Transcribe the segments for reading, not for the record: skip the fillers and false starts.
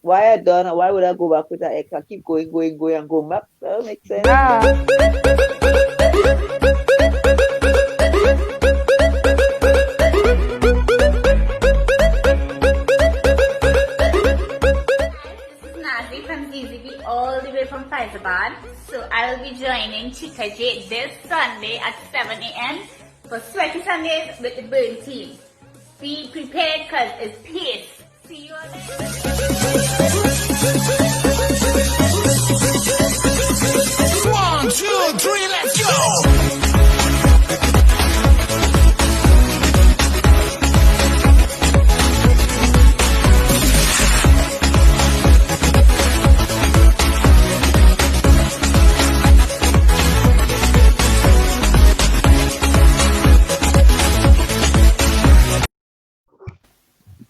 why I done? Why would I go back with an ex? I keep going, and go back. That makes sense. All the way from Faizabad. So I'll be joining Chica J this Sunday at 7 a.m. for Sweaty Sundays with the Burn team. Be prepared because it's peace. See you all there. 1, 2, 3, let's go!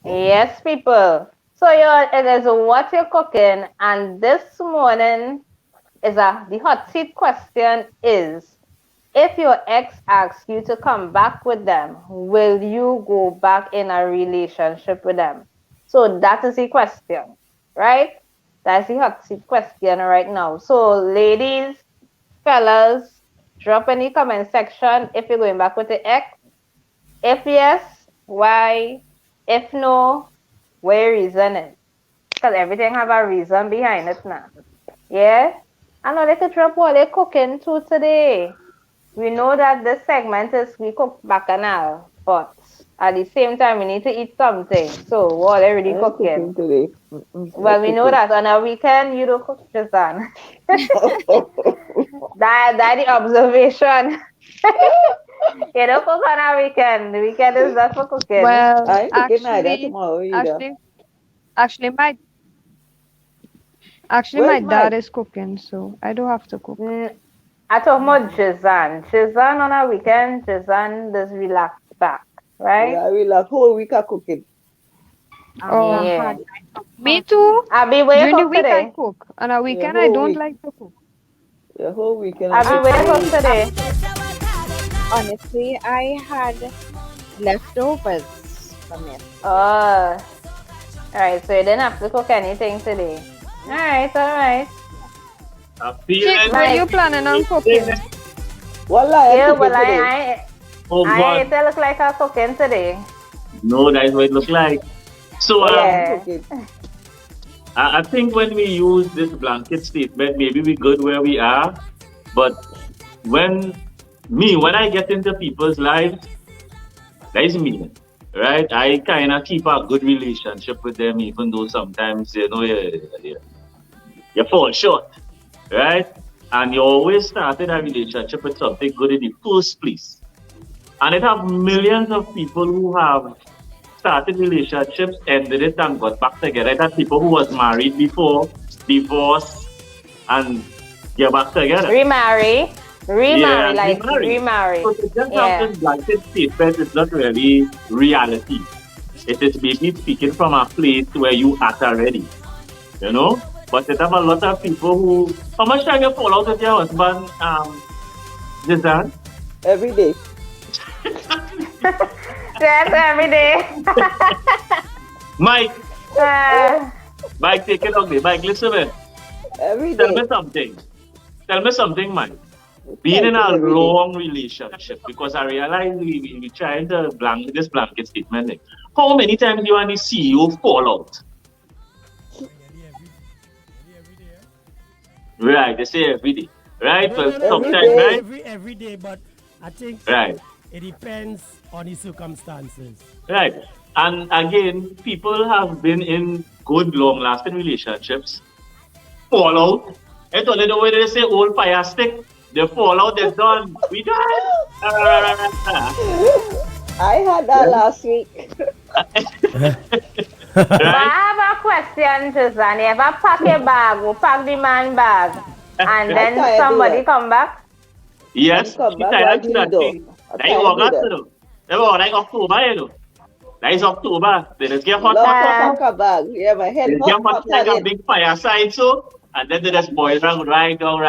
Yes, people. So it is what you're cooking, and this morning the hot seat question is: if your ex asks you to come back with them, will you go back in a relationship with them? So that is the question, right? That's the hot seat question right now. So ladies, fellas, drop in the comment section if you're going back with the ex. If yes, why? If no, what your reason is? Because everything have a reason behind it now. Yeah? I know they could drop what they're cooking too today. We know that this segment is we cook bacchanal, but at the same time we need to eat something. So what are really cooking today? Well, we know that on a weekend you don't cook, Jazan. That the observation. You don't cook on a weekend. The weekend is not for cooking. Well, I ain't cooking either tomorrow either. Actually, my dad is cooking, so I don't have to cook. I talk about Jazan. Jazan on a weekend, Jazan does relax back, right? Yeah, I relax. Whole week I cooking. Oh, yeah. Me too. Abby, During the week I cook. On a weekend I don't like to cook. The whole weekend. Abby, where you cook today? Honestly, I had leftovers from it. Oh. Alright, so you didn't have to cook anything today. Alright. Chick, what are you planning on cooking? Well, I God. it look like I'm cooking today. No, that's what it look like. So, Yeah. I think when we use this blanket statement, maybe we good where we are. But when I get into people's lives, that is me, right? I kind of keep a good relationship with them, even though sometimes, you fall short, right? And you always started a relationship with something good in the first place. And it have millions of people who have started relationships, ended it, and got back together. It had people who was married before, divorced, and get back together. Remarry. So to just have this blanket statement is not really reality. It is maybe speaking from a place where you at already, you know? But it have a lot of people who... How much time you fall out with your husband, Jizan? Every day. Yes, every day. Mike, take it ugly. Mike, listen to me. Every day. Tell me something, Mike. Being in a long relationship, because I realize we trying to this blanket statement. Like, how many times you and the CEO fall out? Right, they say every day. Right? But sometimes, right? Every day, but I think it depends on the circumstances. Right. And again, people have been in good, long-lasting relationships, fall out. It's only the way they say old fire stick. They fall out, they're done. We done. I had that last week. I have a question, Susan. You ever pack a bag or pack the man bag and then somebody come back? Yes, she tired of that thing. That is August, though. That is October, you know. That is October. Then it's get hot. Bag. Yeah, my head hot. Get hot like a big fireside, so. And then they just boil down, right down.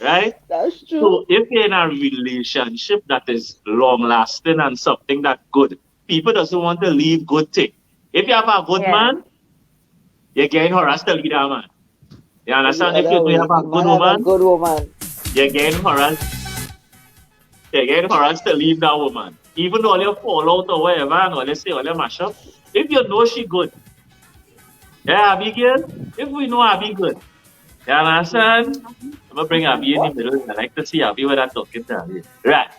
Right? That's true. So if you're in a relationship that is long-lasting and something that's good, people doesn't want to leave good thing. If you have a good man, you're getting harassed to lead a man. You The understand? If you other do way. have a The good man have a woman, good woman. you're getting harassed. You're getting harassed to leave that woman. Even though you fall out or whatever, and all you say, all you mash up. If you know she good, yeah, Abigail. If we know Abby good, you understand? I'm gonna bring Abby in the What? middle. I like to see Abby when I'm talking to Abby. Right.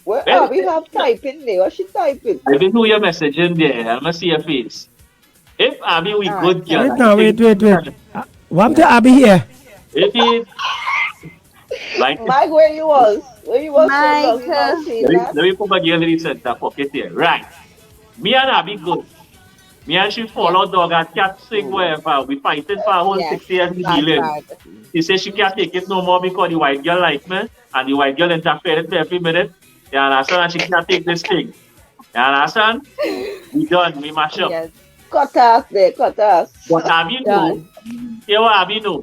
Where Well, we have typing there? What she typing? I didn't know your message in there. I'm gonna see your face. If Abby we All right. good girl, Wait I now, think wait. What the Abby here? if it like Mike, where you was? Where you was so long? You not Michael. saying that? let me put my girl in the center pocket here. Right. Me and Abby good. Me and she Yes. follow dog and cat sing wherever. We fighting for a whole Yes. 6 years we That's dealing. right. She says she can't take it no more because the white girl like me and the white girl interfering every minute. You understand? And she can't take this thing. You understand? We done. We mash up. Yes. Cut us there, cut us. But Abby know. Done. Hear what Abby know.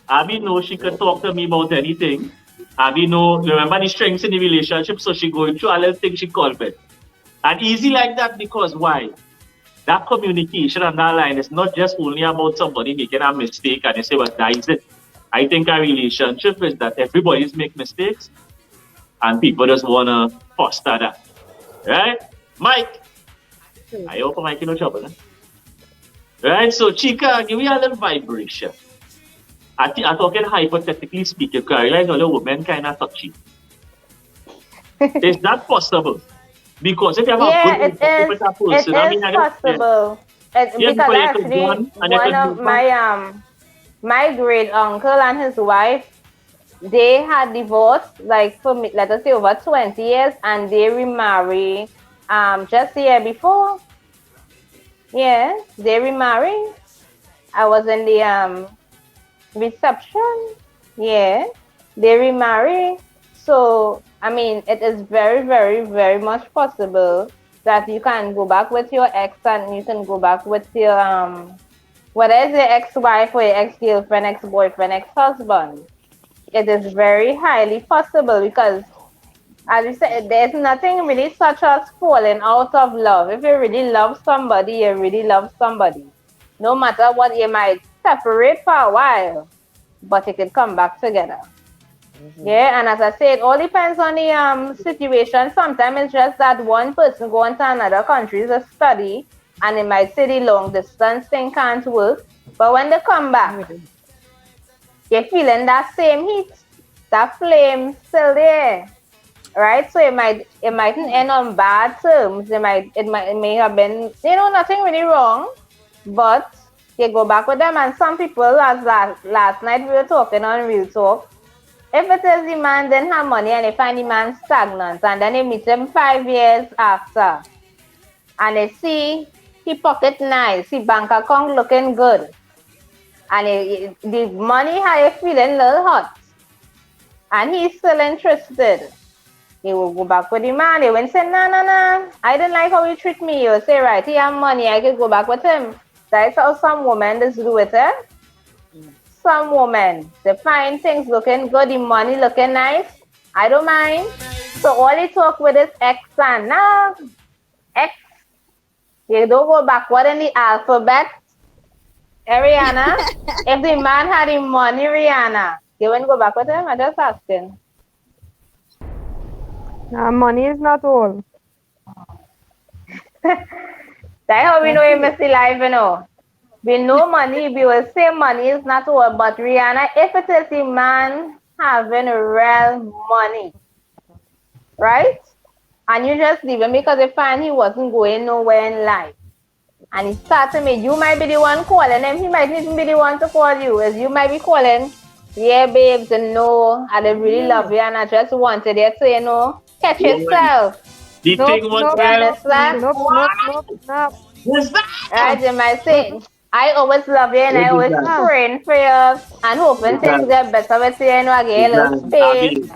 Abby know she could talk to me about anything. Abby know, remember the strengths in the relationship, so she going through a little thing she called me. And easy like that because why? That communication on that line is not just only about somebody making a mistake and they say, well, that is it. I think a relationship is that everybody's make mistakes and people just wanna foster that. Right? Mike. I hope Mike in no trouble. Right? So Chica, give me a little vibration. I'm talking hypothetically speaking, because I realize all the women kind of touchy. Is that possible? Because if you have a Yeah, good relationship with a person, I mean, it is possible. yeah, Because because you could actually, go on and you one could of move on. my great uncle and his wife, they had divorced like for me, let us say over 20 years, and they remarried just the year before. Yeah, they remarried. I was in the reception. Yeah, they remarry. So, I mean, it is very, very, very much possible that you can go back with your ex and you can go back with your, whether it's your ex-wife or your ex-girlfriend, ex-boyfriend, ex-husband. It is very highly possible because, as you said, there's nothing really such as falling out of love. If you really love somebody, you really love somebody. No matter what, you might separate for a while, but you can come back together. Yeah, and as I said, it all depends on the situation. Sometimes it's just that one person going to another country to study, and it might say the long distance thing can't work. But when they come back, you're feeling that same heat, that flame still there, right? So it mightn't end on bad terms. It may have been, nothing really wrong, but you go back with them. And some people, as last night we were talking on Real Talk, if it is the man then have money and they find the man stagnant and then they meet him 5 years after and they see he pocket nice, he bank account looking good, and the money how you feeling a little hot and he's still interested, he will go back with the man. He will say, no, I didn't like how he treat me. You'll say, right, he have money, I could go back with him. That's how some women just do it, eh? Some women, they find things looking good, the money looking nice. I don't mind. So all he talk with is X and now X. You don't go backward in the alphabet. Rihanna, if the man had the money, Rihanna, you wouldn't go back with him? I'm just asking. Money is not all. That's how we know you miss the life, We know money, we will say money is not all, but Rihanna, if it is the man having real money, right? And you just leave him because you find he wasn't going nowhere in life. And he starts to make, you might be the one calling him, he might even be the one to call you, as you might be calling, yeah, babes, and no, I really love you and I just wanted you to, catch yourself. The thing was, Nope. what's that? Right, you might say, I always love you and I always praying for you and hoping things get better with you, I get a little space.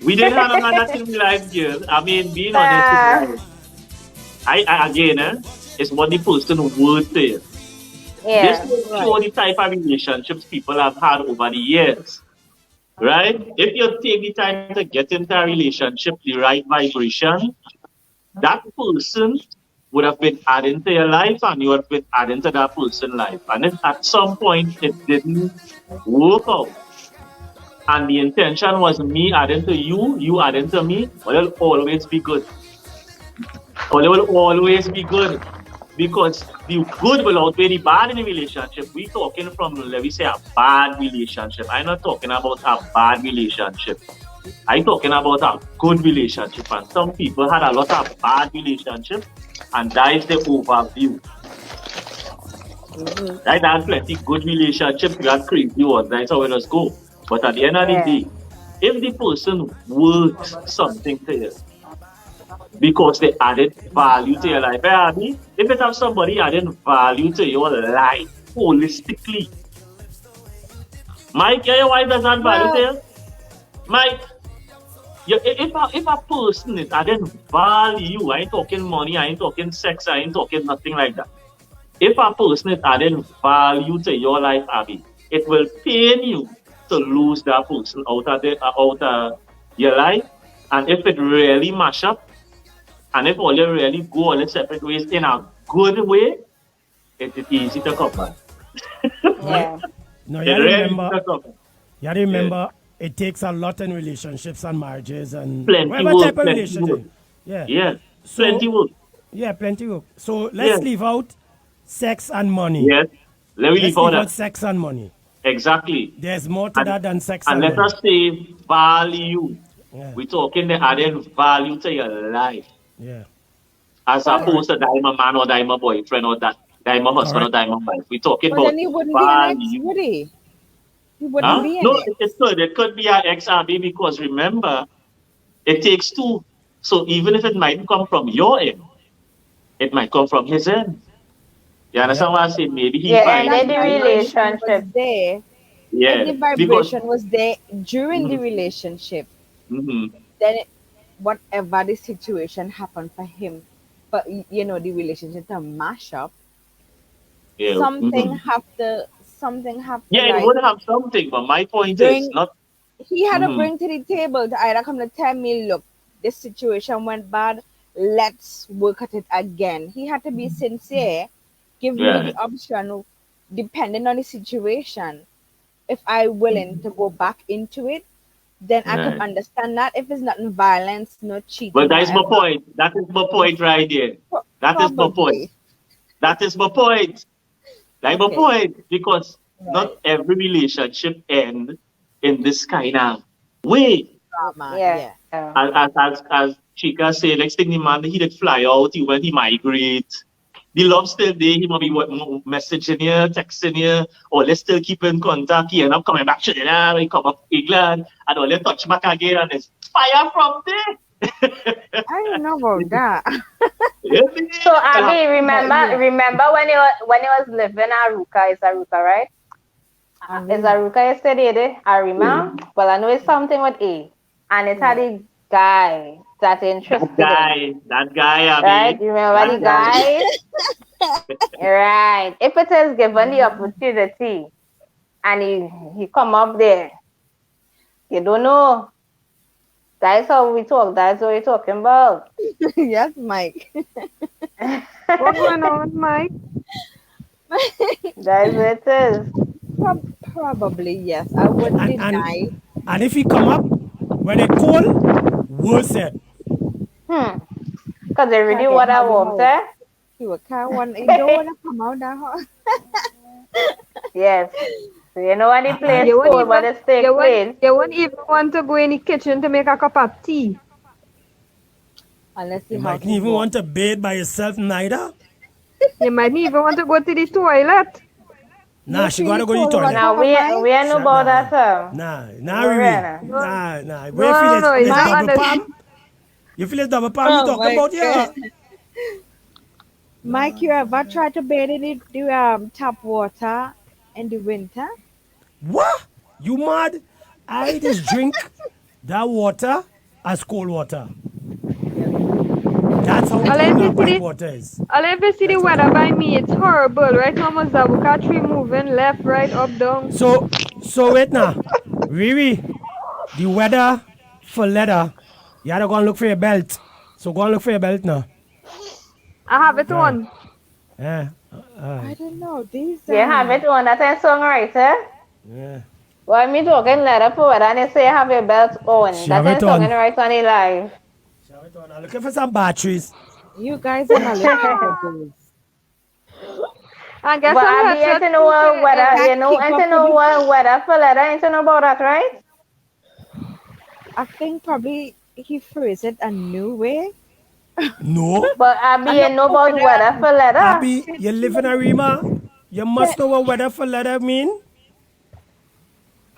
We didn't have another thing in life, girl. I mean, being honest with you, I again, it's what the person would say. Yeah. This will show the type of relationships people have had over the years. Right? If you take the time to get into a relationship, the right vibration, that person would have been adding to your life and you would have been adding to that person's life. And if at some point it didn't work out, and the intention was me adding to you, you adding to me, well, it'll always be good. Well, it will always be good. Because the good will outweigh the bad in a relationship. We talking from, let me say, a bad relationship. I'm not talking about a bad relationship. I'm talking about a good relationship. And some people had a lot of bad relationships, and that is the overview. Right? That's plenty good relationships. You got crazy ones. That's how it does go. But at the end of the day, if the person works something to you, because they added value to your life. I mean, if it have somebody adding value to your life holistically, Mike, your wife does add value to you? Mike, if a person is adding value, I ain't talking money, I ain't talking sex, I ain't talking nothing like that. If a person is adding value to your life, Abby, it will pain you to lose that person out of your life. And if it really mash up, and if all you really go all the separate ways in a good way, it is easy to come back. Yeah. No, It you really remember, easy to come back. you remember it takes a lot in relationships and marriages and Plenty whatever work, type of plenty relationship. work. Yeah. Yes, So, plenty work. yeah, plenty work. So let's Yes, leave out sex and money. yes. Let me Let's leave out leave out that. sex and money. Exactly. There's more to And, that than sex and and let money. us say value. Yeah. We're talking the adding value to your life. Yeah. As Well, opposed to diamond man or diamond boyfriend or that diamond husband or Correct. diamond wife. We're talking but then about he wouldn't be an ex, value. would he? He wouldn't Huh? be an No, ex. it could. It could be an XRB because remember, it takes two. So even if it might come from your end, it might come from his end. You Yep. understand what I say? Maybe he Yeah, If finds that ended you the different. vibration was relationship. there, if Yeah, the because vibration was there during the mhm, relationship, mhm, then whatever the situation happened for him, but the relationship to mash up, yeah, something have to yeah, it like would have something. But my point is bring not. he had to Mhm, bring to the table to either come to tell me, look, this situation went bad, let's work at it again. He had to be sincere, give me yeah, the option of, depending on the situation, if I willing to go back into it, then I could yeah. understand that. If it's not violence, no But cheating, that is my whatever, point. That is my point right there. That is my point. probably. That is my point. Like my Okay, point, because not right. every relationship end in this kind of way. Drama, Yeah. yeah. As Chica said, next thing the man he did fly out, he when he migrate. The love still there, he might be messaging you, texting you, or let's still keep in contact. He end up coming back to Trinidad, he come up to England, and all they touch back again, and there's fire from there. I don't know about that. So Abby, But remember yeah, remember when you was living Aruka, it's Aruka, right? Is Arima. Aruka yesterday? Arima? Well, I know it's something with A. And it had Yeah. a guy that interested him. That guy, Right? Abby, You remember that the guy. guy? Right. If it is given the opportunity and he come up there, you don't know. That's how we talk. That's what we're talking about. Yes, Mike. What's going on, Mike? That's what it is. Probably yes. I wouldn't And deny. and if he come up when it cold, worse said. Because they really Can't get what I out the want, house. eh? You don't want to come out that house. Yes. So you know when the place You won't cold, but even the steak place. you won't even want to go in the kitchen to make a cup of tea. Unless the You house mightn't is even warm. want to bathe by yourself neither. You might even want to go to the toilet. Nah, You she feel gotta the go to the cold toilet. Now water, Mike? we ain't know about that, Nah, Marina. Riri. Nah. No, Where you feel no, no, it's you don't double understand. palm? You feel it's double palm you Oh talking my about, God. yeah? Mike, you ever tried to bathe in the tap water in the winter? What? You mad? I just drink that water as cold water. That's how All cold if my you see pipe the water is. all if you see the That's weather how. by me, it's horrible. Right now, almost the avocado tree moving left, right, up, down. So wait now. Riri, the weather for leather, you gotta go and look for your belt. So go and look for your belt now. I have it Right. on. Yeah. I don't know. These You have it on that in songwriter. Yeah. Why me talking letter for and you say you have your belt on. She That have in it on. songwriter on the live. She have it on. I'm looking for some batteries. you guys are my little peppers. I guess But some I be headset into know what weather, That you know, keep into up know with the what weather for leather, into know about that, right? I think probably he phrased it a new way. No. But I I be know in know about weather. weather for leather. Abby, you live in Arima. You must know what weather for leather mean.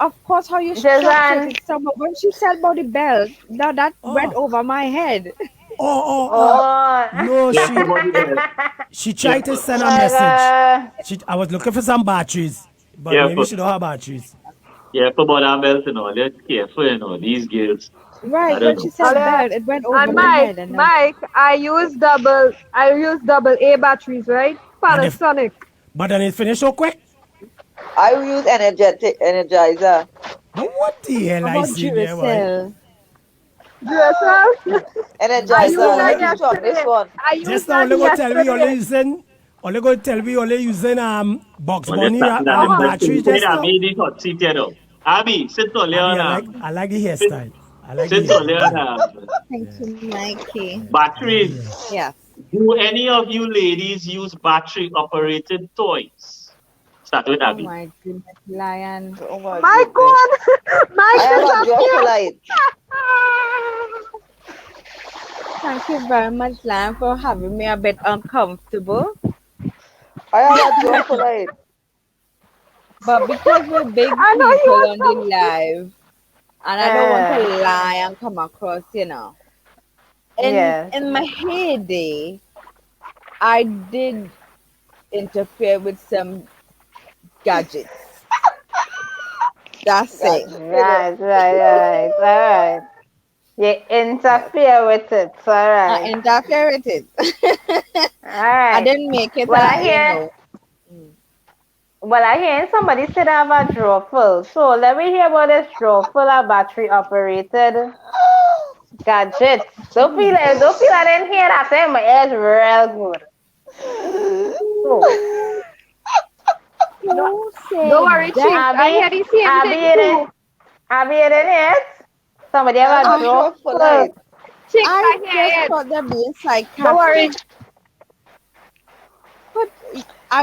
Of course, how you Just structure it. So, but when she said about the belt, now that went Oh. over my head. Oh. oh No, Careful about the belt. she tried to Careful. send a my message. god. I was looking for some batteries, but maybe Careful. she don't have batteries. Careful about that belt and all. Let's careful, these girls. I Right, don't when she know. said belt, it went over And my Mike, head, and Mike, I use double A batteries, right? And if, Panasonic. but then it finished so quick. I will use energizer. But what the hell how I about see there, boy? Duracell? Duracell. I Just used now, Energizer, that make only, it strong. This yesterday. one. I used just now, that only go tell me only yesterday. using, only go tell me only using Box Well, let's Bunny start with that. Let's batteries say just that now. Abby, this hot seat, Abby, sit on Abby, Leon. I like the Sit, hairstyle. I like the sit on hairstyle. Leon. Thank you, Mikey. I like the Batteries. hair. Yes. Do any of you ladies use battery operated toys? Start with Oh Abby. my goodness, Lion. Oh my My goodness. God, I Mike have is a up draw for here. light. Thank you very much, Lion, for having me a bit uncomfortable. I have a draw for light. But because we're big I know he people was on the live, and I don't want to Uh, lie and come across, yes. In my heyday, I did interfere with some gadgets. That's God, it. Right. Alright. You interfere with it. I Alright. interfere with it. I Alright. didn't make it Well a, I hear well I hear somebody said I have a drawer full. So let me hear about this drawer full of battery operated gadgets. Don't feel I didn't hear that in my ears real good. So No, who don't said worry, Chinks. that? I hear the same Abby thing in it. too. Abby in it. Somebody I have have a a I, drawer draw for full. light. Chinks, I I just hear it. thought they're being Don't worry. sarcastic, but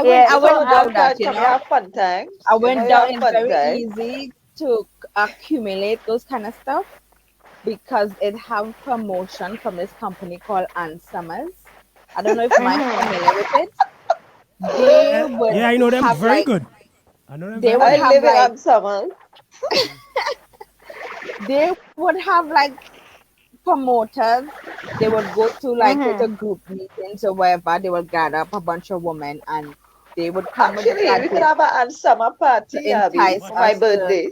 Yeah, I You so went know, down girls that, can't come here have fun time. I You know, went you down. have It's fun very time. easy to accumulate those kind of stuff because it have promotion from this company called Ann Summers. I don't know if Mike's familiar with it. They would Yeah, I know them have very like good. I know them they very would I good. have live in like summer. they would have like promoters. They would go to like little group meetings or wherever. They would gather up a bunch of women and they would come with the Actually, we could gadgets have a summer to party, Abby, entice for But my us to. birthday.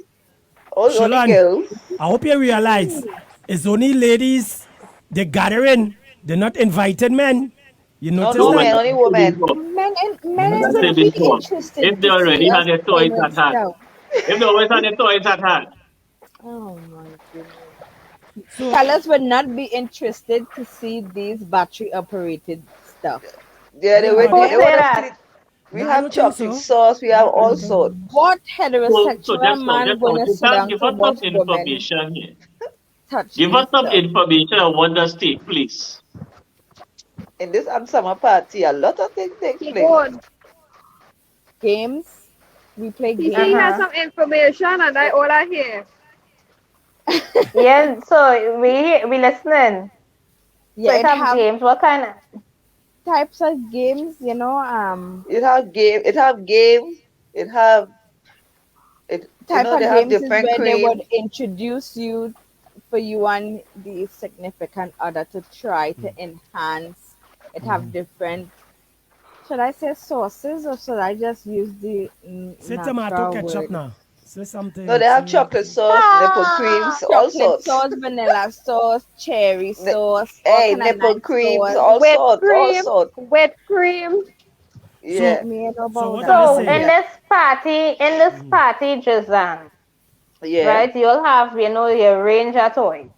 All the Shalon, girls. I hope you realize it's only ladies, the gathering, they're not invited men. You No, notice no, No, that? man, that's only the big women. talk. You Men notice That's the that? would be big talk. interested If they to see already us had their playing toys with at hand. stuff. If they always had their toys at hand. Oh my goodness. So, Fellas would not be interested to see these battery operated stuff. Yeah, I they don't would. know. who They say want to see. that? We No, I have don't think chocolate so. sauce. We have I all don't think so. sorts. What So heterosexual man just now, gonna give sit down to us some watch women information here. touch Give these us some stuff? information on what does take place. In this summer party, a lot of things take He place. good. Games. We play He say he games. has some information and I all I hear. Yeah, so we listening. So Yeah, it it have have games. What kind of types of games, It have game. It have games. It have it. You type know, they of have games is different where they would creams. introduce you for you and the significant other to try to enhance. It have different. Should I say sources or should I just use the Say tomato natural ketchup word? now. Say No, something. they have Say, chocolate sauce, nipple creams, all Chocolate sorts. sauce, vanilla sauce, cherry Ni- sauce, all Hey, kind of nipple nice creams, sauce. all Whipped sorts, all cream, sorts. whipped cream. Yeah, so, Me know so about what are they that. so saying? in this party, Jazan, yeah. right? You'll have, your range of toys,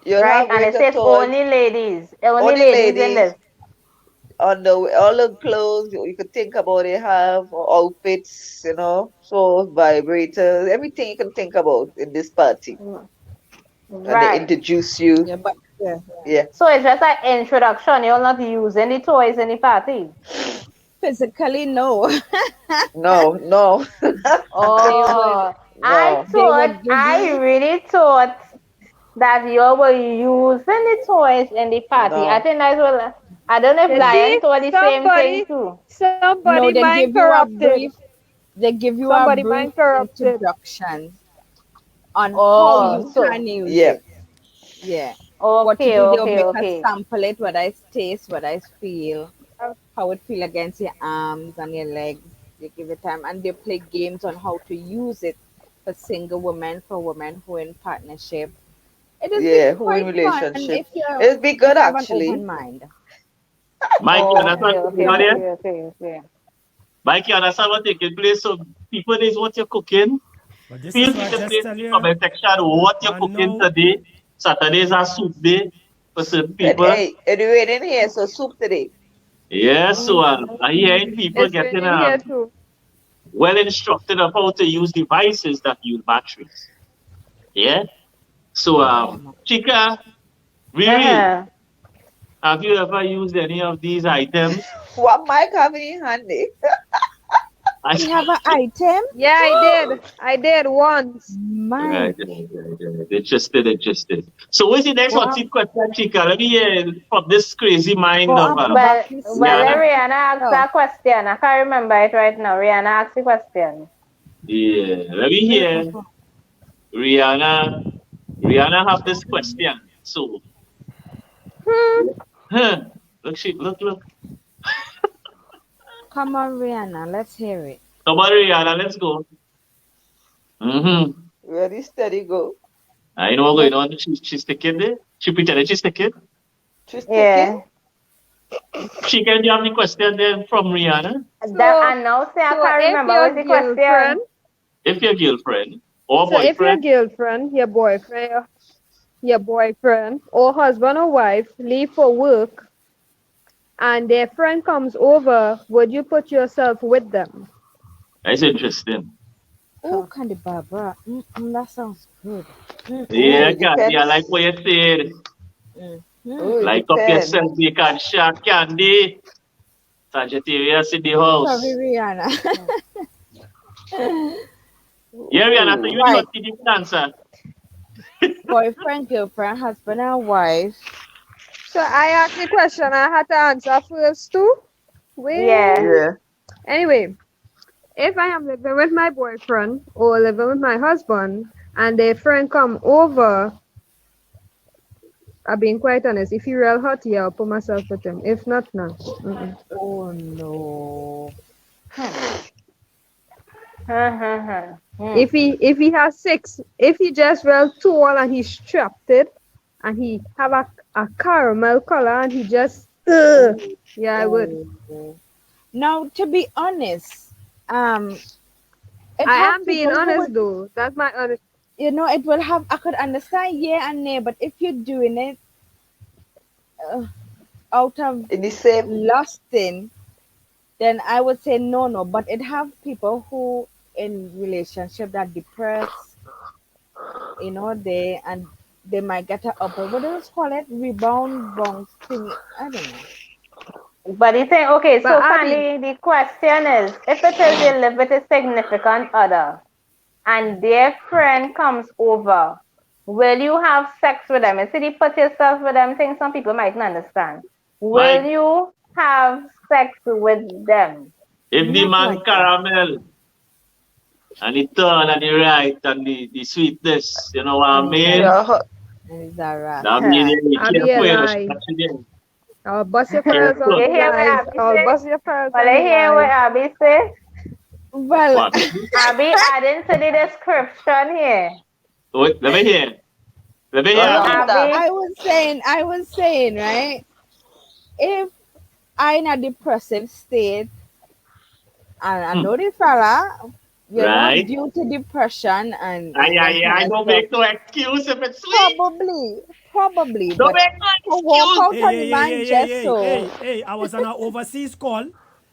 You'll right? have And range it of says toys. only ladies in Only this. ladies. on the all the clothes you could think about they have, or outfits, so vibrators, everything you can think about in this party. And they Right. introduce you. Yeah, but yeah, Yeah. So it's just an introduction. You'll not use any toys in the party. physically no. No, no, they would Oh, they would give I you really thought that you were using the toys in the party. I no. think that's what, I don't know if You Lion see, thought the same thing too. no, somebody they mind give you a corrupted. brief they give you a Somebody brief mind corrupted. introduction on how Oh, you so, can use Yeah. it. Yeah. What to okay, do, they'll okay, make us okay. sample it, what I taste, what I feel, Uh, how it feel against your arms and your legs. They give it time and they play games on how to use it for single women, for women who are in partnership. It has been Yeah. Who in quite fun relationship? if It'd be you good have an open actually. mind. Mike, you understand Okay, what's okay, going on here? okay, okay, okay. Mike, you understand what's taking place? So people is what you're cooking. But this Feel is free what to just place in tell the you. comment section what you're And cooking now, today. Saturdays are soup day for certain And people. it raining here, so soup today. Yeah, so Mhm. I'm hearing people it's getting raining here too. well instructed of how to use devices that use batteries. Yeah. So Chica, Riri, Uh-huh. have you ever used any of these items? What Mike having in handy? I You have an item? Yeah, I did. I did once. My right, right. Interested, interested. So what's the next go hot up seat question, Chica? Let me hear from this crazy mind go of up back Well, you well, let Rihanna. see. Rihanna ask Oh. that question. I can't remember it right now. Rihanna asked the question. Yeah, let me hear Rihanna. Rihanna have this question. So, huh, look. Come on, Rihanna, let's hear it. Come on, Rihanna, let's go. Mm-hmm. Ready, steady, go. I know what's Let going on. She's taking it. She pretended she's taking. Just ticking. Yeah. She can you have the question then from Rihanna? That So, and now say I so can't if remember your what's the girlfriend, question. If your girlfriend or so if your boyfriend, girlfriend, your boyfriend or husband or wife leave for work and their friend comes over, would you put yourself with them? that's interesting. oh Candy Barbara. That sounds good. Oh, Yeah, it Candy, I depends. like what you said. Oh, it Light up depends. yourself, you can share Candy. Sagittarius in the Sorry, house. Rihanna. Yeah, Rihanna, so Ooh. you the Right. hot seat answer. Boyfriend, girlfriend, husband, and wife. So I asked the question, I had to answer first too. Yeah. Well, Yeah. anyway, if I am living with my boyfriend or living with my husband and their friend come over, I'm being quite honest. If he real hot, yeah, I'll put myself with him. If not, no. Mm-mm. Oh no. Hmm. If he has six, if he just real tall and he's strapped it, and he have a caramel color and he just yeah, I would. Oh. Now, to be honest, um, it I have am being people who honest would, though. That's my honest. it will have. I could understand yeah and nay, but if you're doing it uh, out of In the same. lusting, then I would say no, no. But it have people who in relationship that depressed, they might get a upper. What do you call it? Rebound bounce thing. I don't know. But the thing, okay, But so Abby, Candy, the question is, if it is you live with a significant other and their friend comes over, will you have sex with them? You see, the put yourself with them thing some people might not understand. Will Mike, you have sex with them? if the Not man like that. caramel and the turn and the right and the sweetness, you know what I And it's a mean? Yeah. and it's a rat. That mean you be Abby a careful, you know, she lie. got you there. I'll bust your pearls Careful. on You the hear what lies. Abby I'll say? bust your pearls Well, on I the hear what lies. Abby say. Well, What? Abby adding to the description here. Wait, let me hear. Let me hear, Oh, no, Abby. Abby, I was saying, right? If I in a depressive state and I Hmm. know the fella, Right? due to depression and Ay, them ay, kind ay, of don't stuff, make no excuse if it's sweet. probably, probably, Don't but make no to walk excuse. out Hey, on hey, hey, man hey, just hey, so. hey, hey, I was on an overseas call.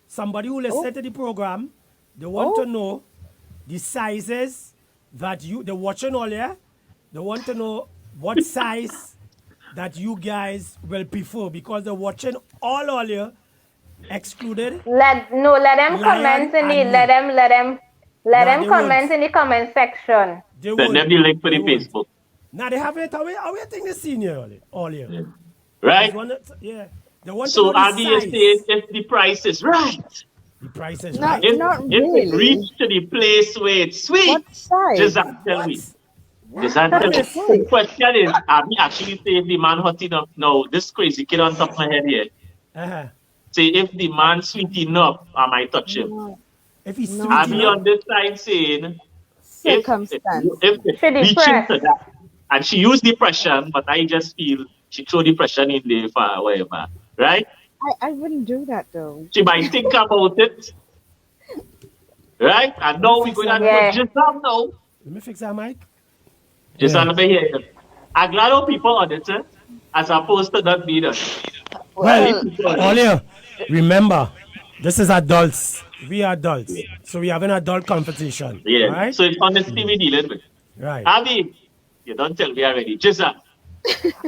Somebody who Oh, listened to the program, they want to oh, know the sizes that they're watching all, yeah? They want to know what size that you guys will prefer because they're watching all here, excluded Let them Lion comment in the and me. let Nah, them they won't. comment in the comment section. They Send them won't. the link for They the won't. Facebook. Now they have it. Are we think the senior all here? Yeah. Just Right? want yeah. They want to So know the Abby is saying size. if the price is right, The price is not right. not if it really. reached to the place where it's What sweet, just size? tell What? me. Just What? tell What me. What? The size? question is, Abby actually say if the man hot enough. No, this crazy kid on top of my head here. Uh-huh. Say if the man sweet enough, I might touch him. No, If he's no, sweet Abby no. enough, on this side saying if Circumstances. it She reaching depressed. to that, and she used depression, but I just feel she throw depression in there for whatever, right? I wouldn't do that though. She might think about it, right? And let me now we're fix going that to do mic. it Yeah. just now. Let me fix that mic. Just Yeah. over here. I'm glad how people on it, as opposed to not being us. Well, Many Well, people on all it. here, remember, this is adults. We are adults. So we have an adult conversation. Yeah. All right? So it's honesty we dealing with. Right. Abby, you don't tell me already. Just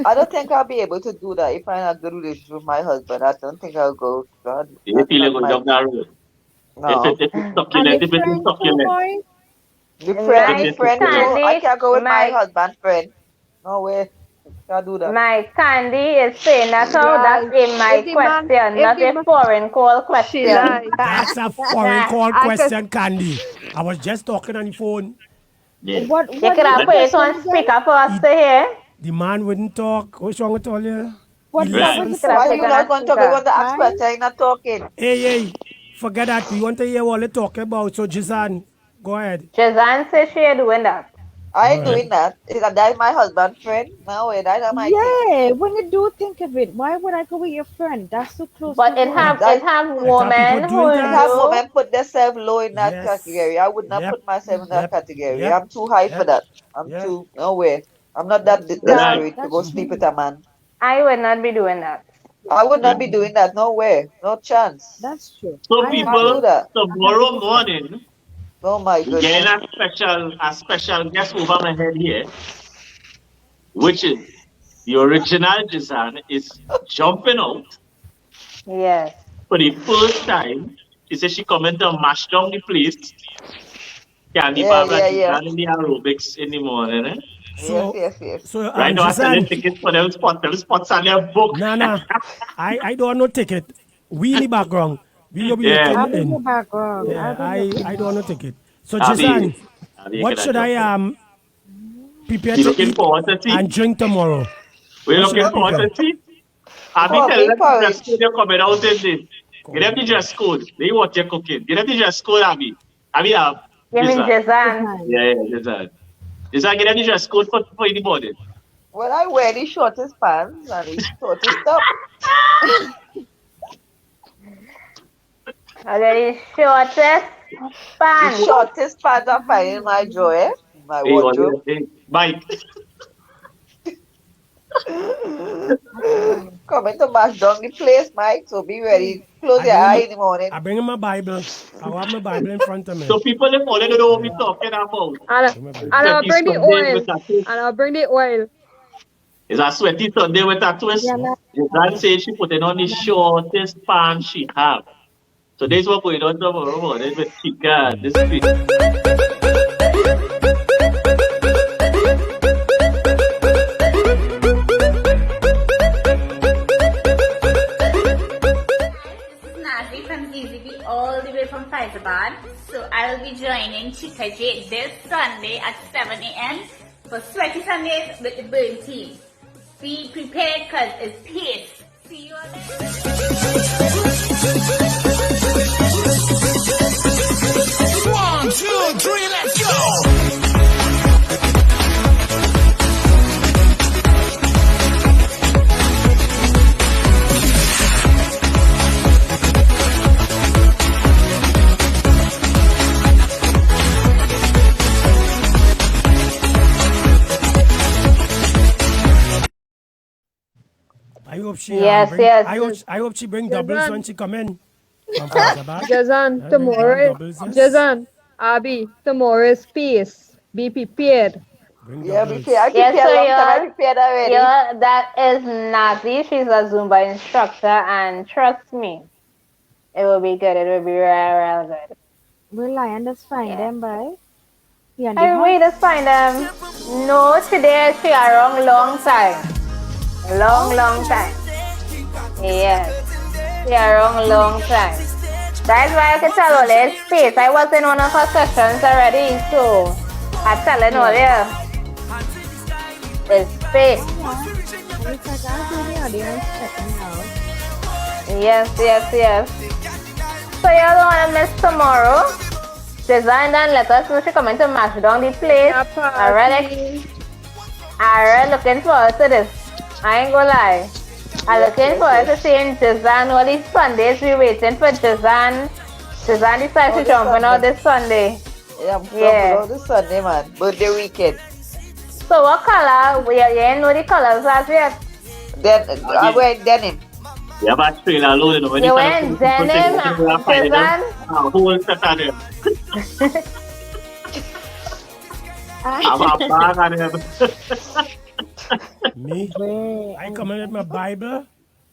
I don't think I'll be able to do that if I'm in a good relationship with my husband. I don't think I'll go. God, you that's feel not it go my down that thing. road. No. If it's And succulent, the if it is friend too, succulent, boy. if The Mike it's friend succulent. too. I Candy, can't go with my Mike husband friend. No way. Can't do that. Mike Candy is saying that how that's Right. a If my the man, question, if not the a man, foreign call she question. lied. That's a foreign call I could. question, Candy. I was just talking on the phone. Yeah. You What could is have the Right? put it question on again? speaker for us He, to hear. the man wouldn't talk. What's wrong with all you? He What Right. was listens. the You could have Why put question? it you on not a going to talk? We speaker. want to ask Right? question. You're not talking. Hey, hey, forget that. We want to hear what they're talking about. So, Jizan, go ahead. Jazan says she ain't doing that. I All ain't right. doing that. Is that my husband friend? No way. That's not my thing. Yeah, when you do think of it, why would I go with your friend? That's so close to But it home. have That it have It have people women doing it who that. have do. women put themselves low in that Yes. category. I would not Yep. put myself in that Yep. category. Yep. I'm too high for Yep. that. I'm Yep. too no way. I'm not that That's true. Right. desperate to go That's sleep with true. a man. I would not be doing that. I would not Right. be doing that. No way. No chance. That's true. So I Can't agree. do people, that. hundred tomorrow percent. morning, Oh my we're getting goodness. a special guest over my head here, which is the original Jizan is jumping out Yes. for the first time. She said she coming to mash down the place. Candy Yeah, Barbara yeah, yeah. Jizan in the aerobics in the morning. Eh? Yes, So, yes, yes. so, Right now, I tell you Jizan, tickets for them spots on their book. Nana, I don't want no ticket. We in the background. We gonna be Yeah, looking I'll be in the in. background. Yeah, I'll be looking I don't in. want no ticket. So, Abby, Jizan, Abby, you what cannot should jump out. I prepare You to looking eat forward to and see? drink tomorrow? We're What should I looking forward prepare? to see. Abby tell Probably them the dress code porridge. you're coming out in this. Get them Corn the dress porridge. code. They what you're cooking. Get them the dress code, Abby. Abby, You mean Jizan. Jazan? Behind. Yeah, yeah, Jizan. Jizan, get them the dress code for the morning. Well, I wear the shortest pants and the shortest top. Already shortest The pants. shortest pants I find in my drawer, my Hey, what wardrobe. hey, Mike. That's funny. Coming to mash down the place, Mike. So be ready. Close I your bring eye him. in the morning. I bring him my Bible. I have my Bible in front of So me. people in morning don't know what we're Yeah, talking about. And, bring my and Bible. I'll Sweaty bring the Sunday oil. with a twist. And I'll bring the oil. It's a sweaty Sunday with a twist. Yeah, Yeah, nah, Jizan says she putting on the shortest pants she have. So this is what going on tomorrow morning with Chica. yeah. This is This is Nazi from ZZB all the way from Faizabad. So I'll be joining Chica J this Sunday at 7 a.m. for Sweaty Sundays with the Burn team. Be prepared because it's pace. See you all there. 1, 2, 3, let's go! hope she Yes, bring. yes. I hope she bring doubles when Jazan, she come in from Faizabad. Jazan, Bring tomorrow, doubles, yes. Jazan, Abby, tomorrow is space. Be prepared. Bring Yeah, I doubles. Yes, prepared so a long time. I y'all, prepared already. y'all, that is Nazi. She's a Zumba instructor, and trust me, it will be good. It will be real, real good. Will Lion just find Yeah. them by? He on the I hunt. we just find them. No, today she a wrong long time. Long, long time. Yes. She a wrong long time. That's why I could tell all this space. I was in one of her sessions already, so I telling all Yeah. you it's space. Yeah. I was like, I'll do the audience checking out. Yes, yes, yes. So you don't want to miss tomorrow. Design and let us know she coming to mash down the place. A Already, party. already looking forward to this. I ain't gonna lie. I'm Yes, looking yes, forward to yes. seeing Jazan all these Sundays. We waiting for Jazan. Jazan decides Oh, to this jumping out Sunday. this Sunday. Yeah, I'm jumping Yeah. out this Sunday, man. Birthday weekend. So what color? We ain't know the colors as yet. Then I I mean, wear denim. you have a trailer load, you know, when you You kind of wearing people think, denim, what we are finding them? Jazan? A whole set of them. Have a bag of them. Me, Where? I come in with my Bible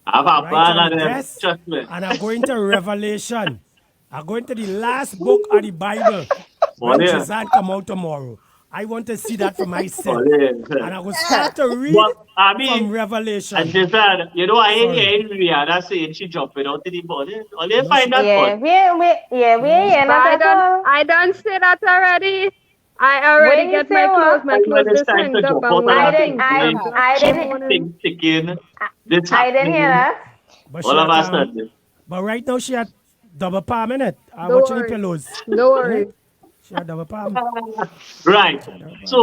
Have a right on the bag of them. desk, Trust me. and I'm going to Revelation. I'm going to the last book of the Bible All when there. Jazan come out tomorrow. I want to see that for All myself. there. And I will start to read But I from mean, and Revelation. she said, you know, I ain't Sorry. hearing Rihanna saying she jumping out to the body. All they No, she find that did. Yeah, fun. we ain't No. hear But that at all. I done say that already. I already When you get say my clothes. what? My And when clothes it's is time to hanged up jump out and of I that didn't, thing, waiting. I, I'm saying, black I this didn't, morning. thing ticking, I, this I didn't hear happening, that. But all she of had a sudden. but right now she had double palm in it. I'm Don't watching the worry. pillows. Don't Eh? worry. She had double palm. Right. She had double palm.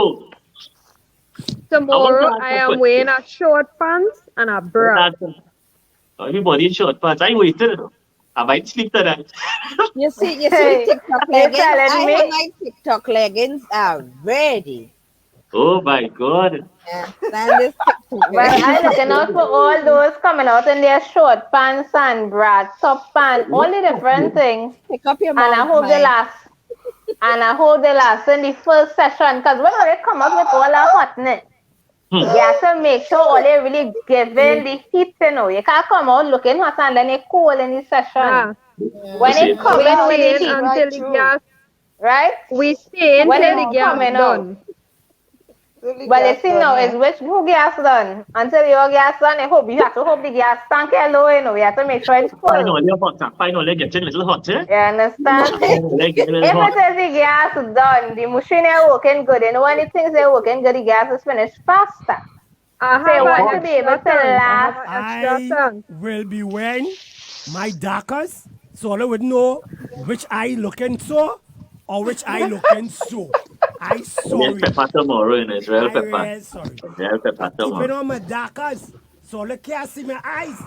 So I want to Tomorrow ask I a am wearing question. a short pants and a When bra. I everybody in short pants, I waited. I might sleep tonight. You see the Hey, TikTok you leggings? I telling have me? my TikTok leggings are ready. Oh my God. Stand this TikTok Well, leggings. I looking out for all those coming out in their short pants and bra, top pants, all What the different happened? things. Pick up your And I mouth, hope they Mike. last. And I hope they last in the first session. Because when they come up with all the hotness, Hmm. you have to make sure all they really giving Yes. the heat, you know. You can't come out looking hot and then it cool in the session. Nah. You When Mm. see, it We coming with the Right, staying heat, right, until the true. gas. right? We stay When until it the Come gas coming out. done. really Well, you gas see done, now is yeah. which who gas done. Until your gas done, you have to hope the gas tank is low, you know. You have to make sure it's full. finally hot. Finally getting a little hot, eh? You understand? Finally getting a If little hot. it is the gas done, the machine is working good. You know when the things are working good, the gas is finished faster. I So you have want an to be able extra to tank. I have last. an extra I tank. will be wearing my darkers so I would know which eye looking so or which eye looking so. I Real sorry. pepper tomorrow in Israel I pepper. real sorry. Israel I pepper keep it tomorrow. on my darkers so I can't see my eyes.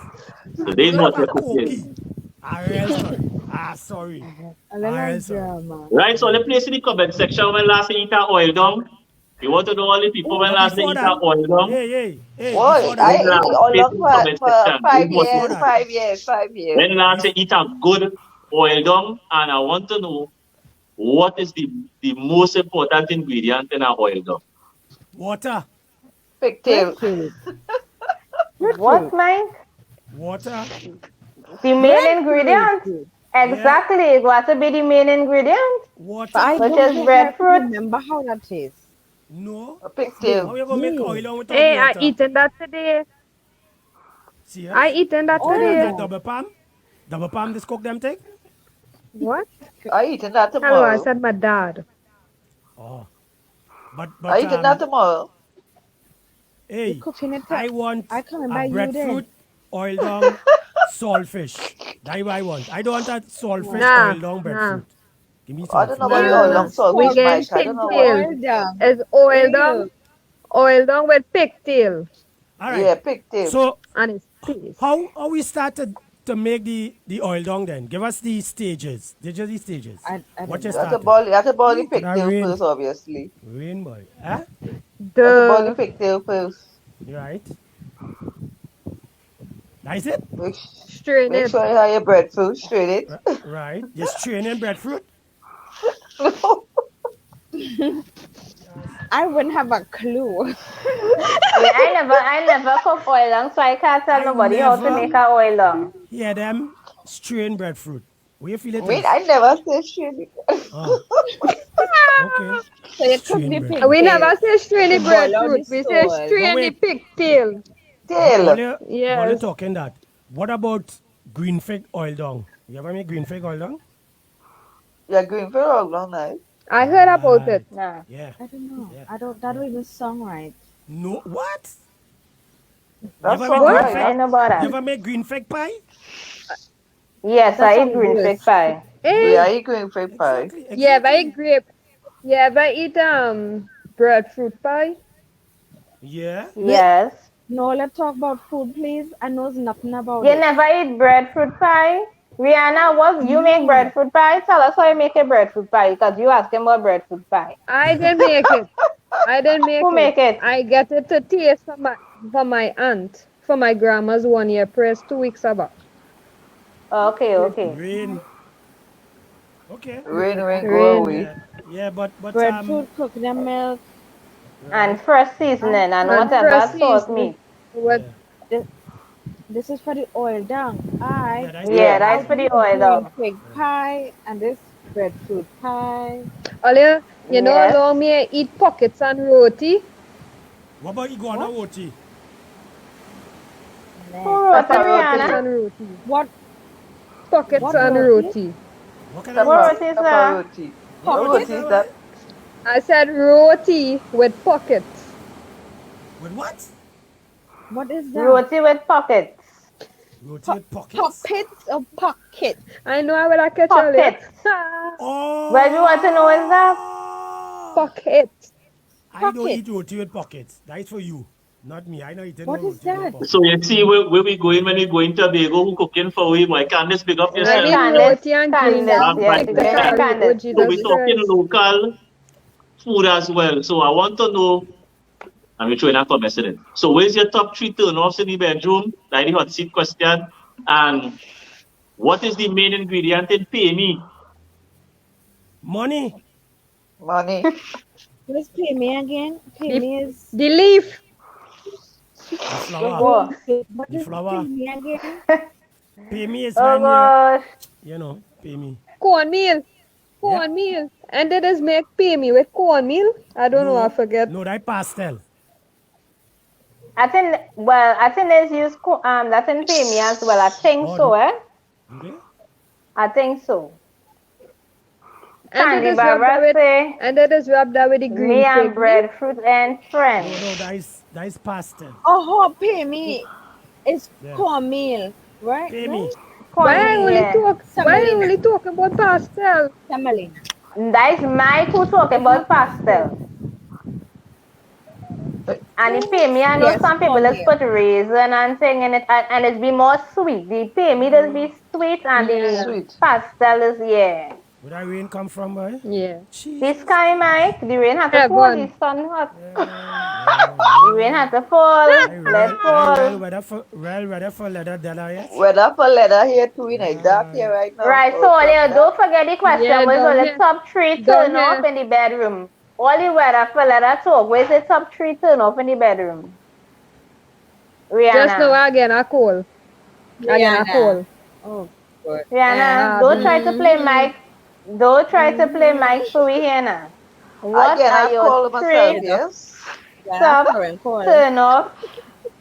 I Today go is look what for you're cooking. Cokie. I real sorry. Sorry. A I little real sorry. drama. Right, so the place in the comment section when last eat a oil down. You want to know all the people when But last they before eat that, a oil down? before Boy, that, When I eat last all place along in the comment for section. five before years, that, 5 years, 5 years. When last you bef- eat a good oil down, and I want to know what is the most important ingredient in a oil down. water, Pigtail. Breadfruit. What, Breadfruit. Mike? water, The main Breadfruit. ingredient? yeah, Exactly. It got to be the main ingredient, But water. I which don't is think I could breadfruit. remember how that tastes. No. A pigtail. How you gonna make Yeah. oil without Hey, I water? eaten that today. I Serious? eaten that Cook them today. that Oh, double palm? Double palm this cook them thing? What? I eating that Hello, I tomorrow. said my dad. Oh. But I eating that tomorrow. you hey, cooking it up. I want I coming a by you then. breadfruit oil down saltfish. That's what I want. I don't want a saltfish Nah, oil down nah, breadfruit. Give me I don't know about the saltfish. oil nah. long Salt We saltfish, getting Mike. I don't know what. pigtail. oil down. It's oil down. Ew. Oil down with pigtail. All right. Yeah, pigtail. So And it's peace. how we started to make the oil down then? Give us the stages. Just the stages. I What don't you know. started? You have to boil the Could I pigtail rain? first, obviously. Rain boy. Huh? You have to boil the Duh. pigtail first. You right? That's it? Make, Strain make it. sure you have your breadfruit, strain it. Right. Just straining breadfruit. I wouldn't have a clue. Wait, I never cook oil long, so I can't tell I nobody how to never make a oil long. hear them strain breadfruit. Where you feel it Wait, is? I never say strain it. Oh, okay. So you cook Strain the breadfruit. We never pigtail, say strain the the ball or the breadfruit. We say soul. But strain the wait, pigtail. all Tail. you while you Yes. talking that, what about green fig oil down? You ever make green fig oil down? You're going for a long night. I heard about it. Right. No. Yeah. I don't know. Yeah. I don't. That Yeah. don't even sound right. No, what? You That ever make sounds green What? right. I fig? know about You that. ever make green fig pie? Yes, That I eat sounds green worse. fig pie. Eh? Yeah, Right. you going for pie. Exactly. Yeah, but I Exactly. grape. Yeah, but I eat breadfruit pie. Yeah. Yes. No, let's talk about food, please. I knows nothing about You it. never eat breadfruit pie? Rihanna, what you make No. breadfruit pie? Tell us how you make a breadfruit pie because you asking about breadfruit pie. I didn't make it. I didn't make Who it. make it? I get it to taste from my aunt, from my grandma's 1 year press 2 weeks ago. Okay, okay. Rain. Okay. Rain, rain, go Rain away. Yeah. Yeah. But Breadfruit, coconut milk. Right. And fresh I, seasoning and and fresh whatever salt seasoning. meat. What? Yeah. this, this is for the oil down. Yeah. That's the Yeah, Yeah. oil I that's for down. the do oil green dog. fig pie and this breadfruit pie. Earlier, how Yes. long me I eat pockets and roti? What about iguana What? roti? Who Man. wrote it, Pockets Rihanna? Pepperoni. and roti. What? Pockets What and Iguana. roti? roti. What kind of Who Pepper, roti? wrote it, sir? pepperoni. What What roti, Pocket? roti is that? sir? I said roti with pockets. With what? What is that? Roti with pockets. Roti Po- with pockets. Pockets or pocket? I know I will catch earlier. Pockets. Well, you want to know is that? Oh! Pockets. I don't Pocket. eat roti with pockets. That is for you, not me. I don't eat no What is roti with no that? So pockets. you see where we going when we going to Tobago, who cooking for we? Why can't this pick up I Yeah, yourself? need Candace. roti and green Candace. All Yeah, right, stick to yeah, then. carry. Oh, Candace. So Jesus we're talking Christ. local food as well. So I want to know, and we're throwing a comment in it. So where's your top three turn-offs in the bedroom? Like the hot seat question. And what is the main ingredient in pay me? Money, Money. What is pay me again? Pay The, me is the leaf. the the flour, What? green fig. What the is pay flour. me again? Pay me is Oh when gosh. pay me. Cornmeal. Yeah. Cornmeal. And they just make pay me with cornmeal. I don't know. I No, forget. no, that pastel. I think there's use that in pay me as well. I think Oh, so, eh? do they? I think so. And they Candy just rub that Barbara with. say And they just rub that with the me green and fig leaf. breadfruit and No, no, friends. that is pastel. Oh, pay me is Yeah. cornmeal, right? Pay Right? me. Why I Cornmeal, only yeah. talk? Why I Semolina. only talk about pastel? Semolina. That is Mike who talking It's not about pastel. pastel. And the pay me, I know Yes, some people just cornmeal. put raisin and thing in it, and it's be more sweet. The pay me does be sweet, and the Yeah. Sweet. pastel is, yeah. Where that rain come from, boy? Yeah. The Jesus. sky, Mike, the rain had to fall, the Heaven. sun hot. Yeah, The rain yeah. had to fall, let I real fall. weather for leather dollar yet. Weather for leather here too in a dark here Right. right now. Right, so So from Leah, that. don't forget the question. Yeah, Where's all down the here. top three Down turn off here. in the bedroom? All the weather for leather talk. Where's the top three turn off in the bedroom? Just now Rihanna. again I call. Again I Rihanna. call. Oh, good. Rihanna, don't try to play Mike. Don't try to play Mike for we here now. What Again, are I your call myself, three Rihanna, yes. Rihanna top foreign call. turn off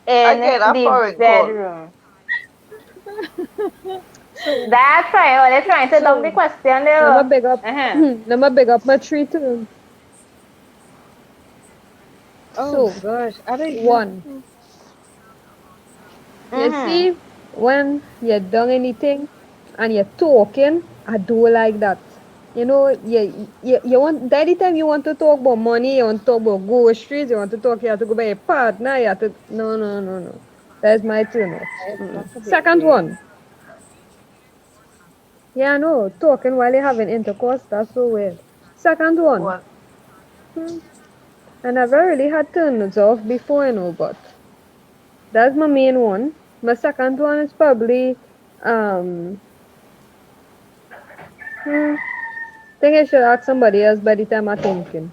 in Again, a the foreign call. bedroom? So That's right. Oh, they're trying to dump the so question I'ma there. big up Uh-huh. I'ma big up my tree too. Oh So gosh, I don't one. know. You Mm-hmm. see when you're done anything and you're talking, I do like that. You want anytime you want to talk about money, you want to talk about groceries, you want to talk, you have to go by a partner, you have to no. That's my turn off. That's a bit Second weird. one. Yeah, no, talking while you're having intercourse, that's so weird. Second one. One. Hmm. I never really had turns off before, but that's my main one. My second one is probably um hmm, think I should ask somebody else by the time I'm thinking.